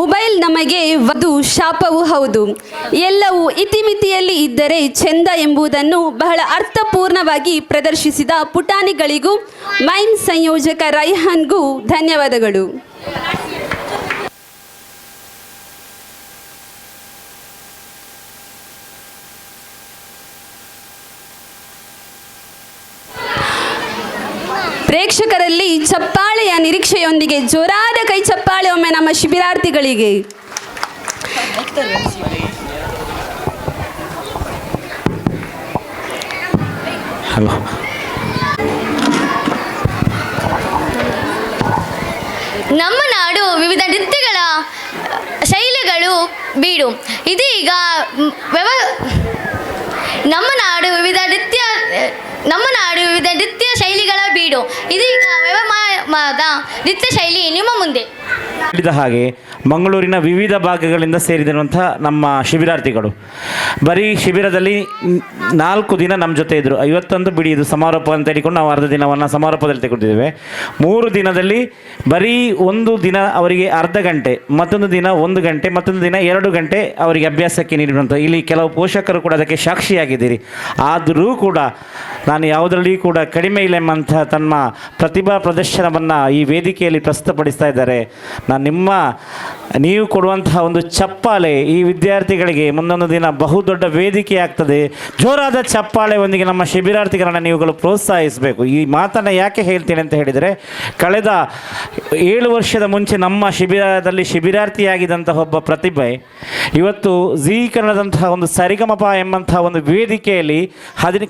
ಮೊಬೈಲ್ ನಮಗೆ ವಧು ಶಾಪವೂ ಹೌದು. ಎಲ್ಲವೂ ಇತಿಮಿತಿಯಲ್ಲಿ ಇದ್ದರೆ ಚೆಂದ ಎಂಬುದನ್ನು ಬಹಳ ಅರ್ಥಪೂರ್ಣವಾಗಿ ಪ್ರದರ್ಶಿಸಿದ ಪುಟಾಣಿಗಳಿಗೂ ಮೈಮ್ ಸಂಯೋಜಕ ರೈಹಾನ್ಗೂ ಧನ್ಯವಾದಗಳು. ಪ್ರೇಕ್ಷಕರಲ್ಲಿ ಚಪ್ಪಾಳೆಯ ನಿರೀಕ್ಷೆಯೊಂದಿಗೆ ಜೋರಾದ ಕೈ ಚಪ್ಪಾಳೆ ಒಮ್ಮೆ ನಮ್ಮ ಶಿಬಿರಾರ್ಥಿಗಳಿಗೆ. ಹಲೋ, ನಮ್ಮ ನಾಡು ವಿವಿಧ ನೃತ್ಯಗಳ ಶೈಲಿಗಳು ಬೀಡು. ಇದೀಗ ನಮ್ಮ ನಾಡು ವಿವಿಧ ನೃತ್ಯ ಶೈಲಿಗಳ ಬೀಡು. ಇದೀಗ ವ್ಯವಮಾನದ ನೃತ್ಯ ಶೈಲಿ ನಿಮ್ಮ ಮುಂದೆ. ಹೇಳಿದ ಹಾಗೆ ಮಂಗಳೂರಿನ ವಿವಿಧ ಭಾಗಗಳಿಂದ ಸೇರಿದಿರುವಂಥ ನಮ್ಮ ಶಿಬಿರಾರ್ಥಿಗಳು ಬರೀ ಶಿಬಿರದಲ್ಲಿ 4 ದಿನ ನಮ್ಮ ಜೊತೆ ಇದ್ದರು. 51 ಬಿಡಿ ಇದು ಸಮಾರೋಪ ಅಂತ ಹೇಳಿಕೊಂಡು ನಾವು ಅರ್ಧ ದಿನವನ್ನು ಸಮಾರೋಪದಲ್ಲಿ ತೆಗೆದುಕೊಂಡಿದ್ದೇವೆ. 3 ದಿನದಲ್ಲಿ ಬರೀ ಒಂದು ದಿನ ಅವರಿಗೆ ಅರ್ಧ ಗಂಟೆ, ಮತ್ತೊಂದು ದಿನ 1 ಗಂಟೆ, ಮತ್ತೊಂದು ದಿನ 2 ಗಂಟೆ ಅವರಿಗೆ ಅಭ್ಯಾಸಕ್ಕೆ ನೀಡಿರುವಂಥ ಇಲ್ಲಿ ಕೆಲವು ಪೋಷಕರು ಕೂಡ ಅದಕ್ಕೆ ಸಾಕ್ಷಿಯಾಗಿದ್ದೀರಿ. ಆದರೂ ಕೂಡ ನಾನು ಯಾವುದರಲ್ಲಿ ಕೂಡ ಕಡಿಮೆ ಇಲ್ಲ ಎಂಬಂಥ ತಮ್ಮ ಪ್ರತಿಭಾ ಪ್ರದರ್ಶನವನ್ನು ಈ ವೇದಿಕೆಯಲ್ಲಿ ಪ್ರಸ್ತುತಪಡಿಸ್ತಾ ಇದ್ದಾರೆ. ನೀವು ಕೊಡುವಂತಹ ಒಂದು ಚಪ್ಪಾಳೆ ಈ ವಿದ್ಯಾರ್ಥಿಗಳಿಗೆ ಮುಂದೊಂದು ದಿನ ಬಹುದೊಡ್ಡ ವೇದಿಕೆ ಆಗ್ತದೆ. ಜೋರಾದ ಚಪ್ಪಾಳೆ ಒಂದಿಗೆ ನಮ್ಮ ಶಿಬಿರಾರ್ಥಿಗಳನ್ನು ನೀವುಗಳು ಪ್ರೋತ್ಸಾಹಿಸಬೇಕು. ಈ ಮಾತನ್ನು ಯಾಕೆ ಹೇಳ್ತೀನಿ ಅಂತ ಹೇಳಿದರೆ, ಕಳೆದ 7 ವರ್ಷದ ಮುಂಚೆ ನಮ್ಮ ಶಿಬಿರದಲ್ಲಿ ಶಿಬಿರಾರ್ಥಿಯಾಗಿದ್ದಂತಹ ಒಬ್ಬ ಪ್ರತಿಭೆ ಇವತ್ತು ಜೀ ಕನ್ನಡದಂತಹ ಒಂದು ಸರಿಗಮಪ ಎಂಬಂತಹ ಒಂದು ವೇದಿಕೆಯಲ್ಲಿ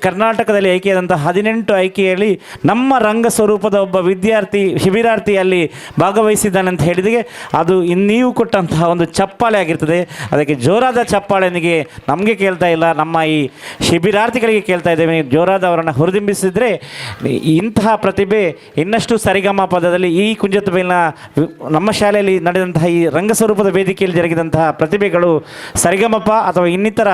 ಕರ್ನಾಟಕದಲ್ಲಿ ಆಯ್ಕೆಯಾದಂತಹ 18 ಆಯ್ಕೆಯಲ್ಲಿ ನಮ್ಮ ರಂಗ ಸ್ವರೂಪದ ಒಬ್ಬ ವಿದ್ಯಾರ್ಥಿ ಶಿಬಿರಾರ್ಥಿಯಲ್ಲಿ ಭಾಗವಹಿಸಿದ್ದಾನೆ ಅಂತ ಹೇಳಿದರೆ ಅದು ನೀವು ಕೊಟ್ಟಂತಹ ಒಂದು ಚಪ್ಪಾಳೆ ಆಗಿರ್ತದೆ. ಅದಕ್ಕೆ ಜೋರಾದ ಚಪ್ಪಾಳೆನಿಗೆ ನಮಗೆ ಕೇಳ್ತಾ ಇಲ್ಲ, ನಮ್ಮ ಈ ಶಿಬಿರಾರ್ಥಿಗಳಿಗೆ ಕೇಳ್ತಾ ಇದ್ದೇವೆ. ಜೋರಾದ ಅವರನ್ನು ಹುರಿದುಂಬಿಸಿದರೆ ಇಂತಹ ಪ್ರತಿಭೆ ಇನ್ನಷ್ಟು ಸರಿಗಮ ಪದದಲ್ಲಿ ಈ ಕುಂಜತುಬೈಲ್ನ ನಮ್ಮ ಶಾಲೆಯಲ್ಲಿ ನಡೆದಂತಹ ಈ ರಂಗಸ್ವರೂಪದ ವೇದಿಕೆಯಲ್ಲಿ ಜರುಗಿದಂತಹ ಪ್ರತಿಭೆಗಳು ಸರಿಗಮಪ ಅಥವಾ ಇನ್ನಿತರ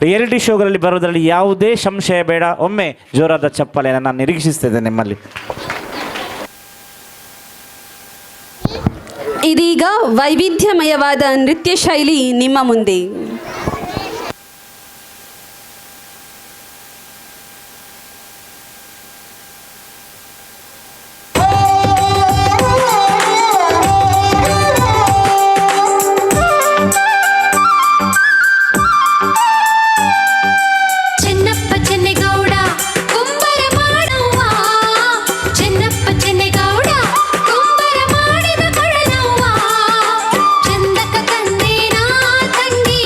ರಿಯಾಲಿಟಿ ಶೋಗಳಲ್ಲಿ ಬರೋದರಲ್ಲಿ ಯಾವುದೇ ಸಂಶಯ ಬೇಡ. ಒಮ್ಮೆ ಜೋರಾದ ಚಪ್ಪಾಳೆಯನ್ನು ನಾನು ನಿರೀಕ್ಷಿಸ್ತೇನೆ ನಿಮ್ಮಲ್ಲಿ. ಇದೀಗ ವೈವಿಧ್ಯಮಯವಾದ ನೃತ್ಯ ಶೈಲಿ ನಿಮ್ಮ ಮುಂದೆ. ತಂಗಿ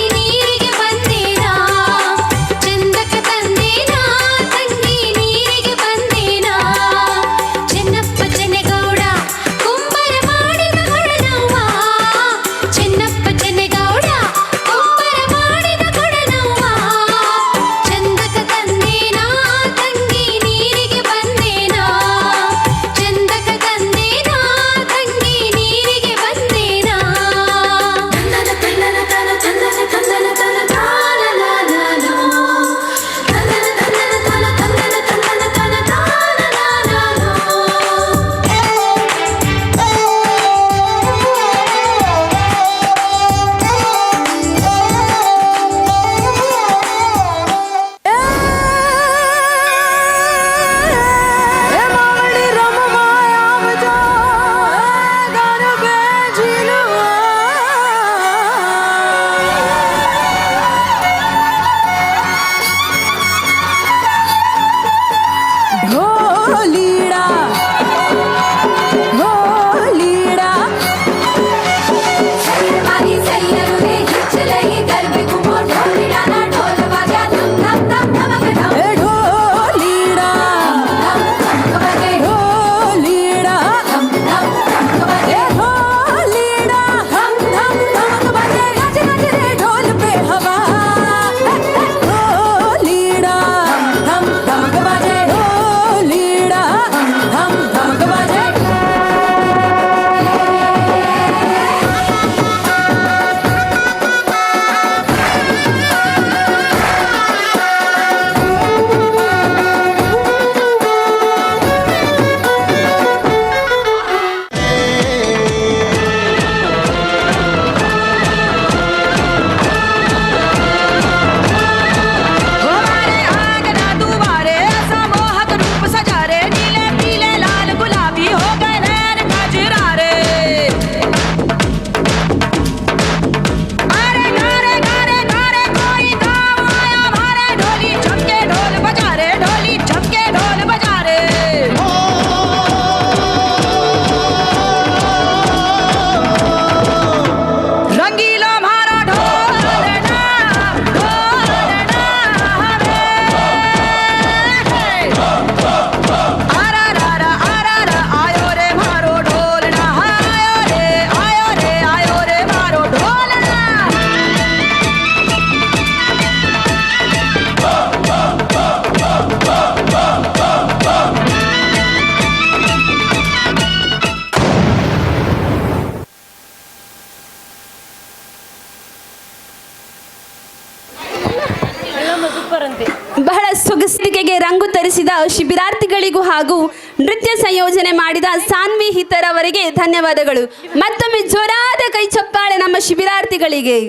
ತಂಡ ಶಿಬಿರಾರ್ಥಿಗಳಿಗೂ ಹಾಗೂ ನೃತ್ಯ ಸಂಯೋಜನೆ ಮಾಡಿದ ಸಾನ್ವಿ ಹಿತರವರಿಗೆ ಧನ್ಯವಾದಗಳು. ಮತ್ತೊಮ್ಮೆ ಜೋರಾದ ಕೈ ಚಪ್ಪಾಳೆ ನಮ್ಮ ಶಿಬಿರಾರ್ಥಿಗಳಿಗೆ.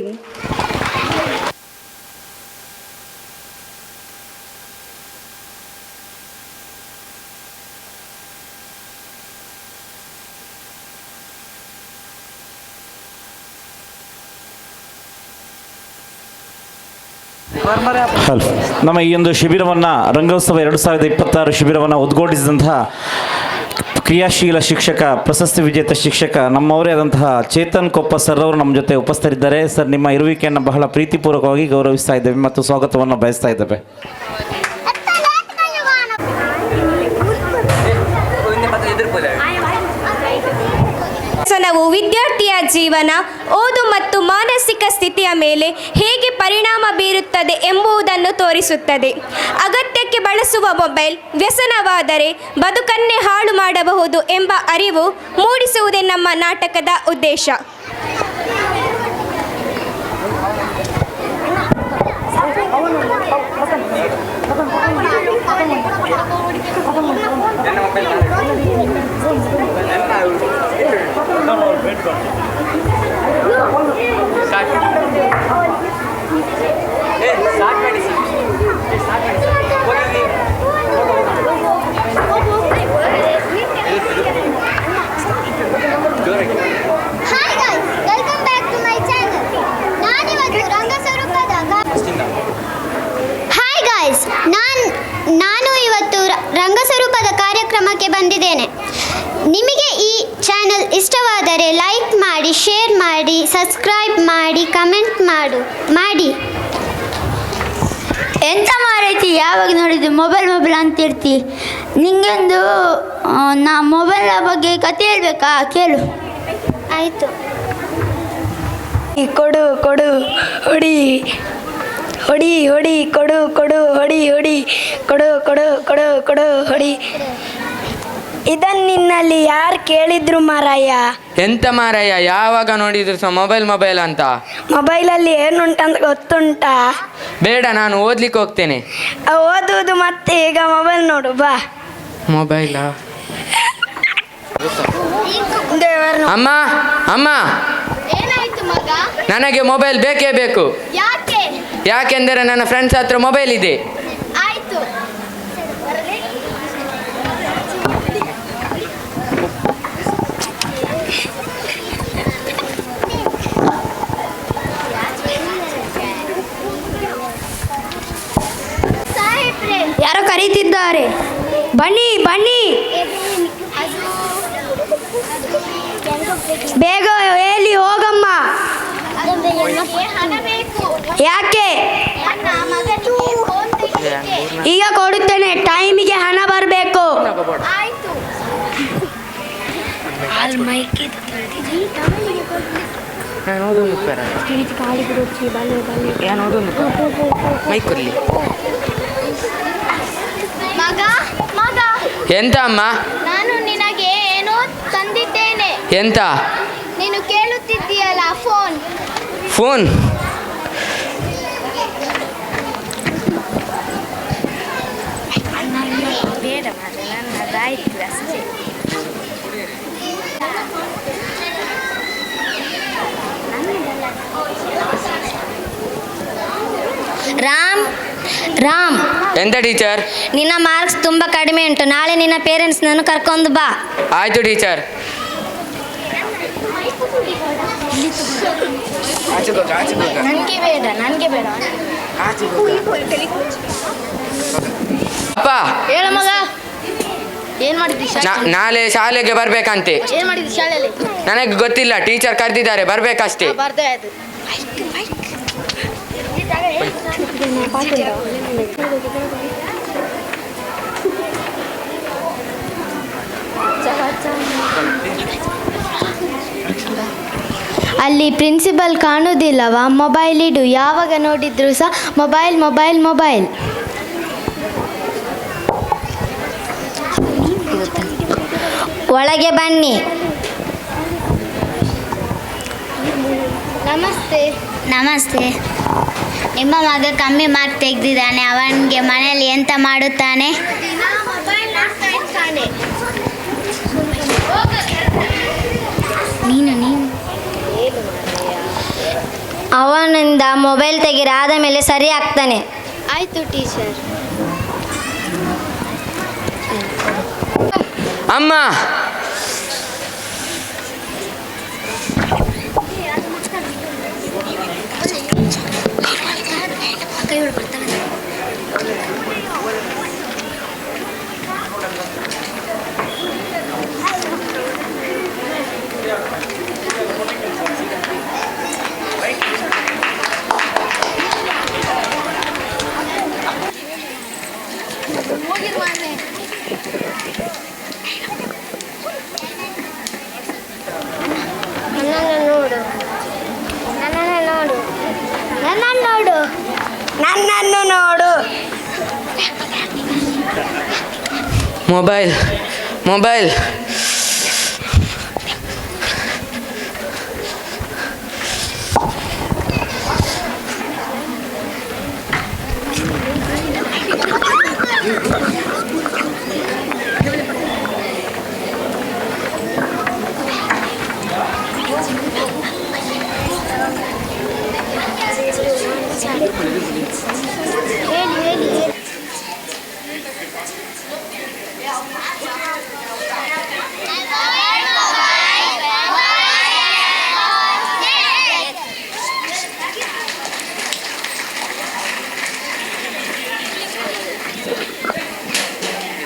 ಹಲೋ. ನಮ್ಮ ಈ ಒಂದು ಶಿಬಿರವನ್ನು ರಂಗೋತ್ಸವ 2026 ಶಿಬಿರವನ್ನು ಉದ್ಘಾಟಿಸಿದಂತಹ ಕ್ರಿಯಾಶೀಲ ಶಿಕ್ಷಕ, ಪ್ರಶಸ್ತಿ ವಿಜೇತ ಶಿಕ್ಷಕ, ನಮ್ಮವರೇ ಆದಂತಹ ಚೇತನ್ ಕೊಪ್ಪ ಸರ್ ಅವರು ನಮ್ಮ ಜೊತೆ ಉಪಸ್ಥಿತರಿದ್ದಾರೆ. ಸರ್, ನಿಮ್ಮ ಇರುವಿಕೆಯನ್ನು ಬಹಳ ಪ್ರೀತಿಪೂರ್ವಕವಾಗಿ ಗೌರವಿಸ್ತಾ ಇದ್ದೇವೆ ಮತ್ತು ಸ್ವಾಗತವನ್ನು ಬಯಸ್ತಾ ಇದ್ದೇವೆ. ನಾವು ವಿದ್ಯಾರ್ಥಿಯ ಜೀವನ, ಓದು ಮತ್ತು ಮಾನಸಿಕ ಸ್ಥಿತಿಯ ಮೇಲೆ ಹೇಗೆ ಪರಿಣಾಮ ಬೀರುತ್ತದೆ ಎಂಬುದನ್ನು ತೋರಿಸುತ್ತದೆ. ಅಗತ್ಯಕ್ಕೆ ಬಳಸುವ ಮೊಬೈಲ್ ವ್ಯಸನವಾದರೆ ಬದುಕನ್ನೇ ಹಾಳು ಮಾಡಬಹುದು ಎಂಬ ಅರಿವು ಮೂಡಿಸುವುದೇ ನಮ್ಮ ನಾಟಕದ ಉದ್ದೇಶ. Hi guys, welcome back to my channel. ನಾನಿವತ್ತು ರಂಗಸ್ವರೂಪದ ಹಾಯ್ ಗಾಯ್ಸ್, ನಾನು ಇವತ್ತು ರಂಗಸ್ವರೂಪದ ಕಾರ್ಯಕ್ರಮಕ್ಕೆ ಬಂದಿದ್ದೇನೆ. ನಿಮಗೆ ಈ ಚಾನಲ್ ಇಷ್ಟವಾದರೆ ಲೈಕ್ ಮಾಡಿ, ಶೇರ್ ಮಾಡಿ, ಸಬ್ಸ್ಕ್ರೈಬ್ ಮಾಡಿ, ಕಮೆಂಟ್ ಮಾಡಿ. ಎಂತ ಮಾರೈತಿ, ಯಾವಾಗ ನೋಡಿದ್ದು ಮೊಬೈಲ್ ಅಂತಿರ್ತಿ. ನಿಂಗೊಂದು ನಾ ಮೊಬೈಲ್ ಬಗ್ಗೆ ಕತೆ ಹೇಳ್ಬೇಕಾ? ಕೇಳು. ಆಯಿತು. ಕೊಡು ಹೊಡಿ ಕೊಡು ಹೊಡಿ. ಇದನ್ನ ನಿನ್ನಲ್ಲಿ ಯಾರು ಕೇಳಿದ್ರು ಮಾರಾಯ? ಎಂತ ಮಾರಾಯ, ಯಾವಾಗ ನೋಡಿದ್ರು ಸಹ ಮೊಬೈಲ್ ಅಂತ. ಮೊಬೈಲಲ್ಲಿ ಏನುಂಟಂತ ಗೊತ್ತುಂಟಾ? ಬೇಡ, ನಾನು ಓದ್ಲಿಕ್ಕೆ ಹೋಗ್ತೇನೆ. ಓದುವುದು ಮತ್ತೆ ಈಗ ಮೊಬೈಲ್ ನೋಡು ಬಾ. ಮೊಬೈಲ? ಅಮ್ಮ, ಏನಾಯ್ತು ಮಗ? ನನಗೆ ಮೊಬೈಲ್ ಬೇಕೇ ಬೇಕು. ಯಾಕೆ? ಯಾಕೆಂದರೆ ನನ್ನ ಫ್ರೆಂಡ್ಸ್ ಹತ್ರ ಮೊಬೈಲ್ ಇದೆ. ಆಯ್ತು. ಯಾರೋ ಕರೀತಿದ್ದಾರೆ, ಬನ್ನಿ ಬೇಗ ಹೇಳಿ ಹೋಗಮ್ಮ. ಹಣ ಬೇಕು. ಯಾಕೆ? ನನ್ನ ಮಗನಿಗೆ ಫೋನ್ ತೆಗಿಲಿಕ್ಕೆ. ಈಗ ಕೊಡುತ್ತೇನೆ, ಟೈಮಿಗೆ ಹಣ ಬರಬೇಕು. ಆಯ್ತು. ಮಗ ಎಂತ ಅಮ್ಮ? ನಾನು ನಿನಗೆ ಏನೋ ತಂದಿದ್ದೇನೆ. ಎಂತ? ನೀನು ಕೇಳುತ್ತಿದ್ದೀಯಲ್ಲ, ಫೋನ್. ರಾಮ್, ಎಂತ ಟೀಚರ್? ನಿನ್ನ ಮಾರ್ಕ್ಸ್ ತುಂಬ ಕಡಿಮೆ ಉಂಟು. ನಾಳೆ ನಿನ್ನ ಪೇರೆಂಟ್ಸ್ನನ್ನು ಕರ್ಕೊಂಡು ಬಾ. ಆಯ್ತು ಟೀಚರ್. ನನಗೆ ಬೇಡ. ಅಪ್ಪ, ಹೇಳ ಮಗ, ಏನ್ ಮಾಡಿದ್ದಿ? ನಾಳೆ ಶಾಲೆಗೆ ಬರ್ಬೇಕಂತೆ. ಏನ್ ಮಾಡಿದ್ದಿ ಶಾಲೆಯಲ್ಲಿ? ನನಗೆ ಗೊತ್ತಿಲ್ಲ, ಟೀಚರ್ ಕರೆದಿದ್ದಾರೆ, ಬರ್ಬೇಕಷ್ಟೇ. ಬರ್ದೆ ಅದು. ಅಲ್ಲಿ ಪ್ರಿನ್ಸಿಪಲ್ ಕಾಣುವುದಿಲ್ಲವಾ? ಮೊಬೈಲ್ ಇಡು, ಯಾವಾಗ ನೋಡಿದ್ರು ಸಹ ಮೊಬೈಲ್. ಒಳಗೆ ಬನ್ನಿ. ನಮಸ್ತೆ. ನಿಮ್ಮ ಮಗ ಕಮ್ಮಿ ಮಾರ್ಕ್ ತೆಗೆದಿದ್ದಾನೆ. ಅವನಿಗೆ ಮನೆಯಲ್ಲಿ ಎಂತ ಮಾಡುತ್ತಾನೆ? ಕಾನೂನಿಂದ ಮೊಬೈಲ್ ತೆಗೀರಿ, ಆದ ಮೇಲೆ ಸರಿ ಆಗ್ತಾನೆ. ಆಯಿತು ಟೀಚರ್. ಅಮ್ಮ ನನ್ನನ್ನು ನೋಡು. ಮೊಬೈಲ್ ಮೊಬೈಲ್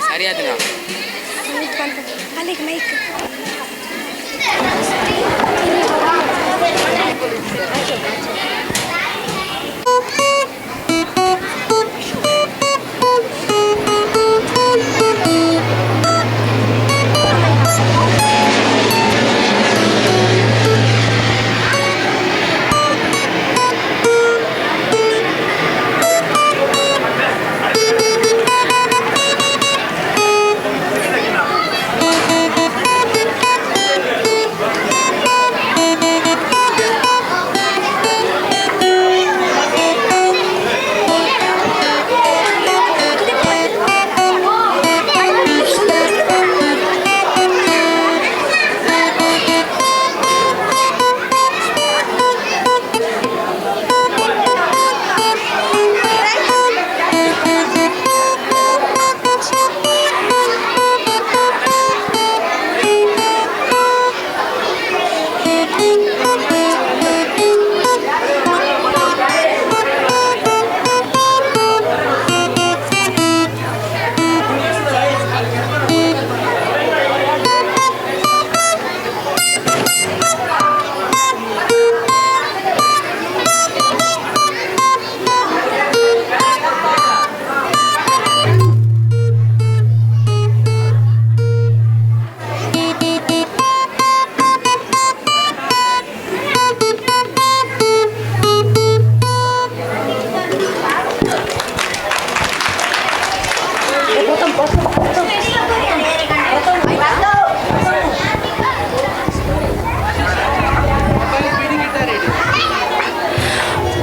ಸರಿಯಾದಿಲ್ಲ.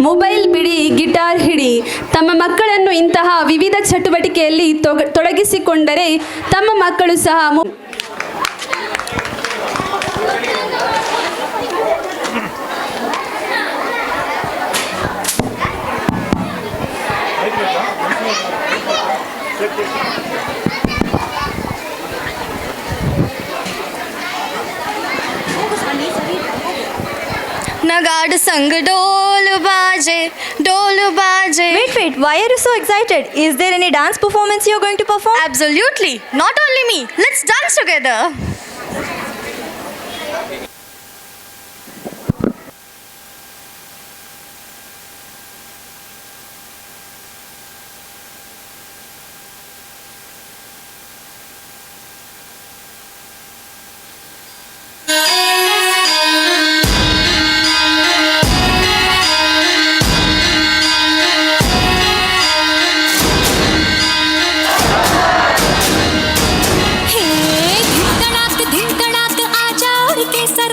ಮೊಬೈಲ್ ಬಿಡಿ, ಗಿಟಾರ್ ಹಿಡಿ. ತಮ್ಮ ಮಕ್ಕಳನ್ನು ಇಂತಹ ವಿವಿಧ ಚಟುವಟಿಕೆಯಲ್ಲಿ ತೊಡಗಿಸಿಕೊಂಡರೆ ತಮ್ಮ ಮಕ್ಕಳು ಸಹ नगाड़ संग डोल बाजे डोल बाजे. Wait, why are you so excited? Is there any dance performance you're going to perform? Absolutely. Not only me. Let's dance together. धिन तड़ाक आजा और केसर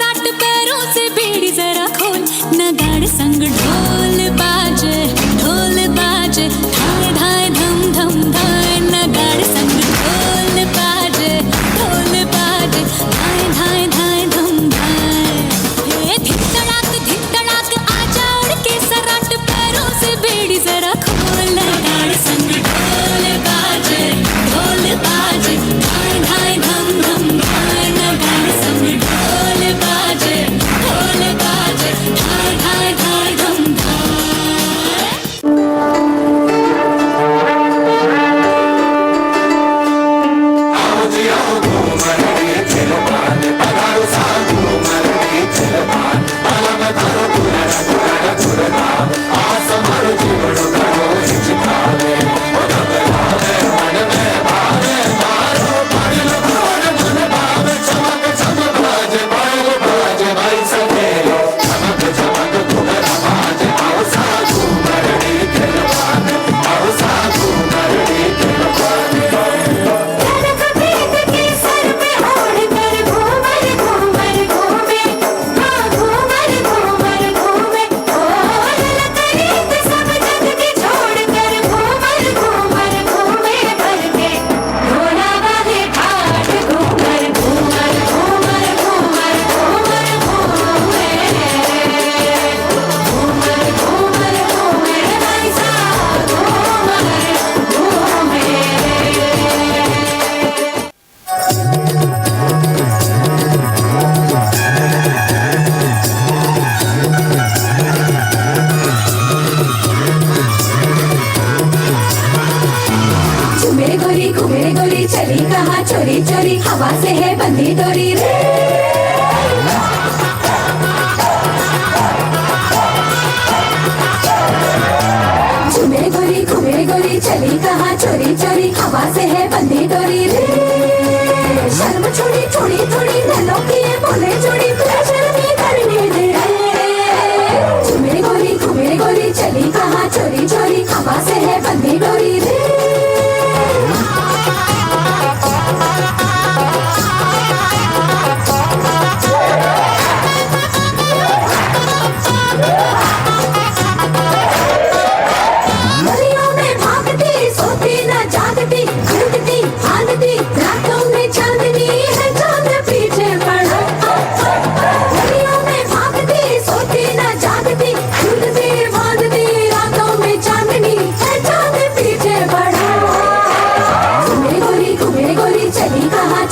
कहाँ चोरी चोरी हवा से है बंदी डोरी रे घूमे गोरी चली कहाँ चोरी चोरी हवा से है बंदी डोरी रे शर्म छोड़ी छोड़ी थोड़ी नैनों की ये बोले जोड़ी प्रेशर नहीं करने दे घूमे गोरी चली कहाँ चोरी चोरी हवा से है बंदी डोरी रे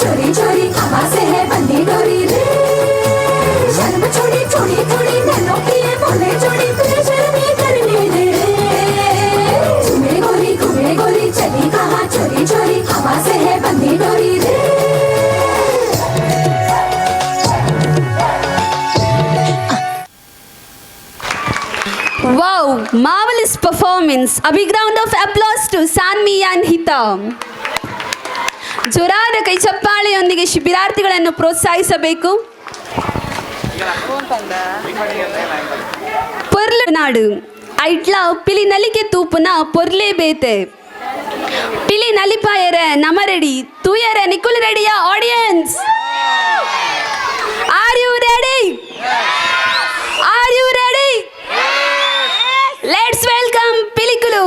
चोरी चोरी हवा से है बंदी डोरी रे शर्म छोड़ी छोड़ी थोड़ी नैनों की ये बोले जोड़ी प्रेशर नहीं करने दे घूमे गोरी चली कहाँ चोरी चोरी हवा से है बंदी डोरी रे Wow, marvelous performance. A big round of applause to Sanmi and Hita. ಜೋರಾದ ಕೈ ಚಪ್ಪಾಳೆಯೊಂದಿಗೆ ಶಿಬಿರಾರ್ಥಿಗಳನ್ನು ಪ್ರೋತ್ಸಾಹಿಸಬೇಕು. ಪೊರ್ಲನಾಡು ಐಟ್ಲ ಪಿಲಿ ನಲಿಕೆ ತೂಪುನ ಪೊರ್ಲೆ ಬೇತೆ ಪಿಲಿ ನಲಿಪಾಯರ ನಮರೆಡಿ ತೂಯರ ನಿಕುಲ್ ರೆಡಿಯ audience are you ready let's welcome ಪಿಲಿಕುಲು.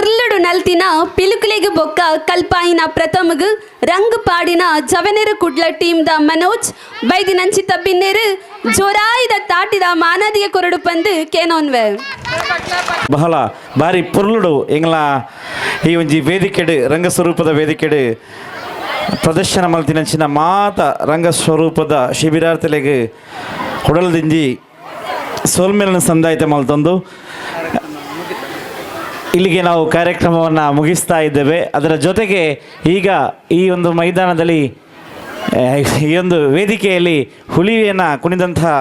ಪುರ್ಲುಡು ನಲ್ತಿನ ಪಿಲುಕುಲೆಗು ಬೊಕ್ಕ ಕಲ್ಪಾಯಿನ ಪ್ರಥಮಗು ರಂಗ್ ಪಾಡಿನ ಜವನೆರು ಕುಡ್ಲ ಟೀಮ್ದ ಮನೋಜ್ ಬೈದಿನಂಚಿ ತಬ್ಬಿನ್ನೇರು ಜೋರಾಯಿದ ತಾಟಿದ ಮಾನದಿಗೆ ಕೊರಡು ಪಂದು ಕೇನೋನ್ವೆ ಬಹಳ ಬಾರಿ ಪುರ್ಲುಡು ಎಂಗ್ಲ ಈ ಒಂಜಿ ವೇದಿಕೆಡು ರಂಗಸ್ವರೂಪದ ವೇದಿಕೆಡು ಪ್ರದರ್ಶನ ಮಲ್ತಿನಂಚಿನ ಮಾತ ರಂಗಸ್ವರೂಪದ ಶಿಬಿರಾರ್ಥಿಲೆಗೆ ಕೊಡಲ್ದಿಂಜಿ ಸೋಲ್ಮೇಲನ ಸಂದಾಯಿತ ಮಲ್ತೊಂದು ಇಲ್ಲಿಗೆ ನಾವು ಕಾರ್ಯಕ್ರಮವನ್ನು ಮುಗಿಸ್ತಾ ಇದ್ದೇವೆ. ಅದರ ಜೊತೆಗೆ ಈಗ ಈ ಒಂದು ಮೈದಾನದಲ್ಲಿ ಈ ಒಂದು ವೇದಿಕೆಯಲ್ಲಿ ಹುಲಿಯನ್ನು ಕುಣಿದಂತಹ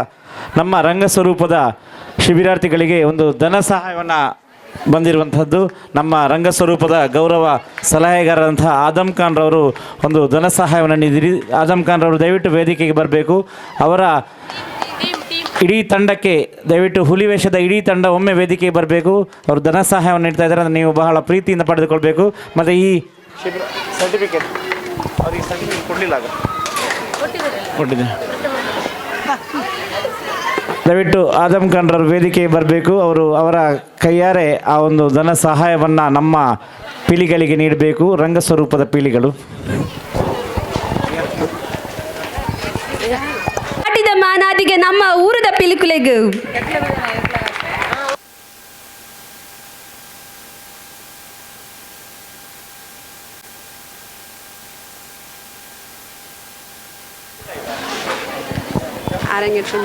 ನಮ್ಮ ರಂಗಸ್ವರೂಪದ ಶಿಬಿರಾರ್ಥಿಗಳಿಗೆ ಒಂದು ಧನ ಸಹಾಯವನ್ನು ಬಂದಿರುವಂಥದ್ದು. ನಮ್ಮ ರಂಗಸ್ವರೂಪದ ಗೌರವ ಸಲಹೆಗಾರರಂತಹ ಆದಮ್ ಖಾನ್ ರವರು ಒಂದು ಧನ ಸಹಾಯವನ್ನು ನೀಡಿರಿ. ಆದಮ್ ಖಾನ್ ರವರು ದಯವಿಟ್ಟು ವೇದಿಕೆಗೆ ಬರಬೇಕು. ಅವರ ಇಡೀ ತಂಡಕ್ಕೆ ದಯವಿಟ್ಟು ಹುಲಿ ವೇಷದ ಇಡೀ ತಂಡ ಒಮ್ಮೆ ವೇದಿಕೆಗೆ ಬರಬೇಕು. ಅವರು ಧನ ಸಹಾಯವನ್ನು ನೀಡ್ತಾ ಇದ್ದಾರೆ, ಅದನ್ನು ನೀವು ಬಹಳ ಪ್ರೀತಿಯಿಂದ ಪಡೆದುಕೊಳ್ಬೇಕು. ಮತ್ತು ಈ ಸರ್ಟಿಫಿಕೇಟ್ ಅವರಿಗೆ ಸರ್ಟಿಫಿಕೇಟ್ ಕೊಡಲಿಲ್ಲ, ಕೊಟ್ಟಿದ್ದೆ. ದಯವಿಟ್ಟು ಆದಮ್ ಖಾನ್ ರವರು ವೇದಿಕೆಗೆ ಬರಬೇಕು. ಅವರ ಕೈಯಾರೆ ಆ ಒಂದು ಧನ ಸಹಾಯವನ್ನು ನಮ್ಮ ಪೀಳಿಗೆಗಳಿಗೆ ನೀಡಬೇಕು. ರಂಗಸ್ವರೂಪದ ಪೀಳಿಗೆಗಳು ತಾಟಿದ ಮಾನಾದಿಗೆ ನಮ್ಮ ಊರದ ಪಿಲುಕುಲೆಗು ಅರಂಗೇಟ್ರ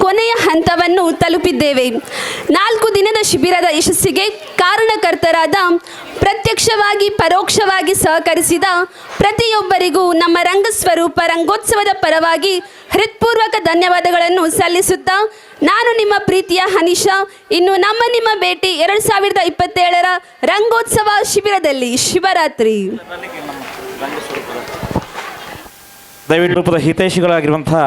ಕೊನೆಯ ಹಂತವನ್ನು ತಲುಪಿದ್ದೇವೆ. 4 ದಿನದ ಶಿಬಿರದ ಯಶಸ್ಸಿಗೆ ಕಾರಣಕರ್ತರಾದ, ಪ್ರತ್ಯಕ್ಷವಾಗಿ ಪರೋಕ್ಷವಾಗಿ ಸಹಕರಿಸಿದ ಪ್ರತಿಯೊಬ್ಬರಿಗೂ ನಮ್ಮ ರಂಗಸ್ವರೂಪ ರಂಗೋತ್ಸವದ ಪರವಾಗಿ ಹೃತ್ಪೂರ್ವಕ ಧನ್ಯವಾದಗಳನ್ನು ಸಲ್ಲಿಸುತ್ತಾ ನಾನು ನಿಮ್ಮ ಪ್ರೀತಿಯ ಹನಿಷಾ. ಇನ್ನು ನಿಮ್ಮ ಭೇಟಿ 2027ರ ರಂಗೋತ್ಸವ ಶಿಬಿರದಲ್ಲಿ. ಶಿವರಾತ್ರಿ. ದಯವಿಟ್ಟು ರೂಪದ ಹಿತೈಷಿಗಳಾಗಿರುವಂತಹ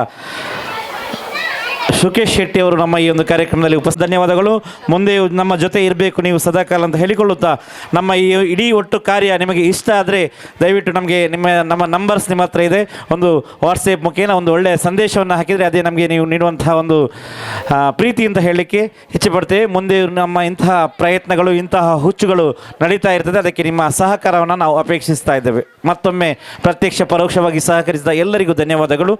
ಸುಕೇಶ್ ಶೆಟ್ಟಿ ಅವರು ನಮ್ಮ ಈ ಒಂದು ಕಾರ್ಯಕ್ರಮದಲ್ಲಿ ಧನ್ಯವಾದಗಳು. ಮುಂದೆ ನಮ್ಮ ಜೊತೆ ಇರಬೇಕು ನೀವು ಸದಾಕಾಲ ಅಂತ ಹೇಳಿಕೊಳ್ಳುತ್ತಾ, ನಮ್ಮ ಈ ಇಡೀ ಒಟ್ಟು ಕಾರ್ಯ ನಿಮಗೆ ಇಷ್ಟ ಆದರೆ ದಯವಿಟ್ಟು ನಮ್ಮ ನಂಬರ್ಸ್ ನಿಮ್ಮ ಹತ್ರ ಇದೆ. ಒಂದು ವಾಟ್ಸಪ್ ಮುಖೇನ ಒಂದು ಒಳ್ಳೆಯ ಸಂದೇಶವನ್ನು ಹಾಕಿದರೆ ಅದೇ ನಮಗೆ ನೀವು ನೀಡುವಂತಹ ಒಂದು ಪ್ರೀತಿ ಅಂತ ಹೇಳಲಿಕ್ಕೆ ಹೆಚ್ಚುಪಡ್ತೇವೆ. ಮುಂದೆ ನಮ್ಮ ಇಂತಹ ಪ್ರಯತ್ನಗಳು, ಇಂತಹ ಹುಚ್ಚುಗಳು ನಡೀತಾ ಇರ್ತದೆ. ಅದಕ್ಕೆ ನಿಮ್ಮ ಸಹಕಾರವನ್ನು ನಾವು ಅಪೇಕ್ಷಿಸ್ತಾ ಇದ್ದೇವೆ. ಮತ್ತೊಮ್ಮೆ ಪ್ರತ್ಯಕ್ಷ ಪರೋಕ್ಷವಾಗಿ ಸಹಕರಿಸಿದ ಎಲ್ಲರಿಗೂ ಧನ್ಯವಾದಗಳು.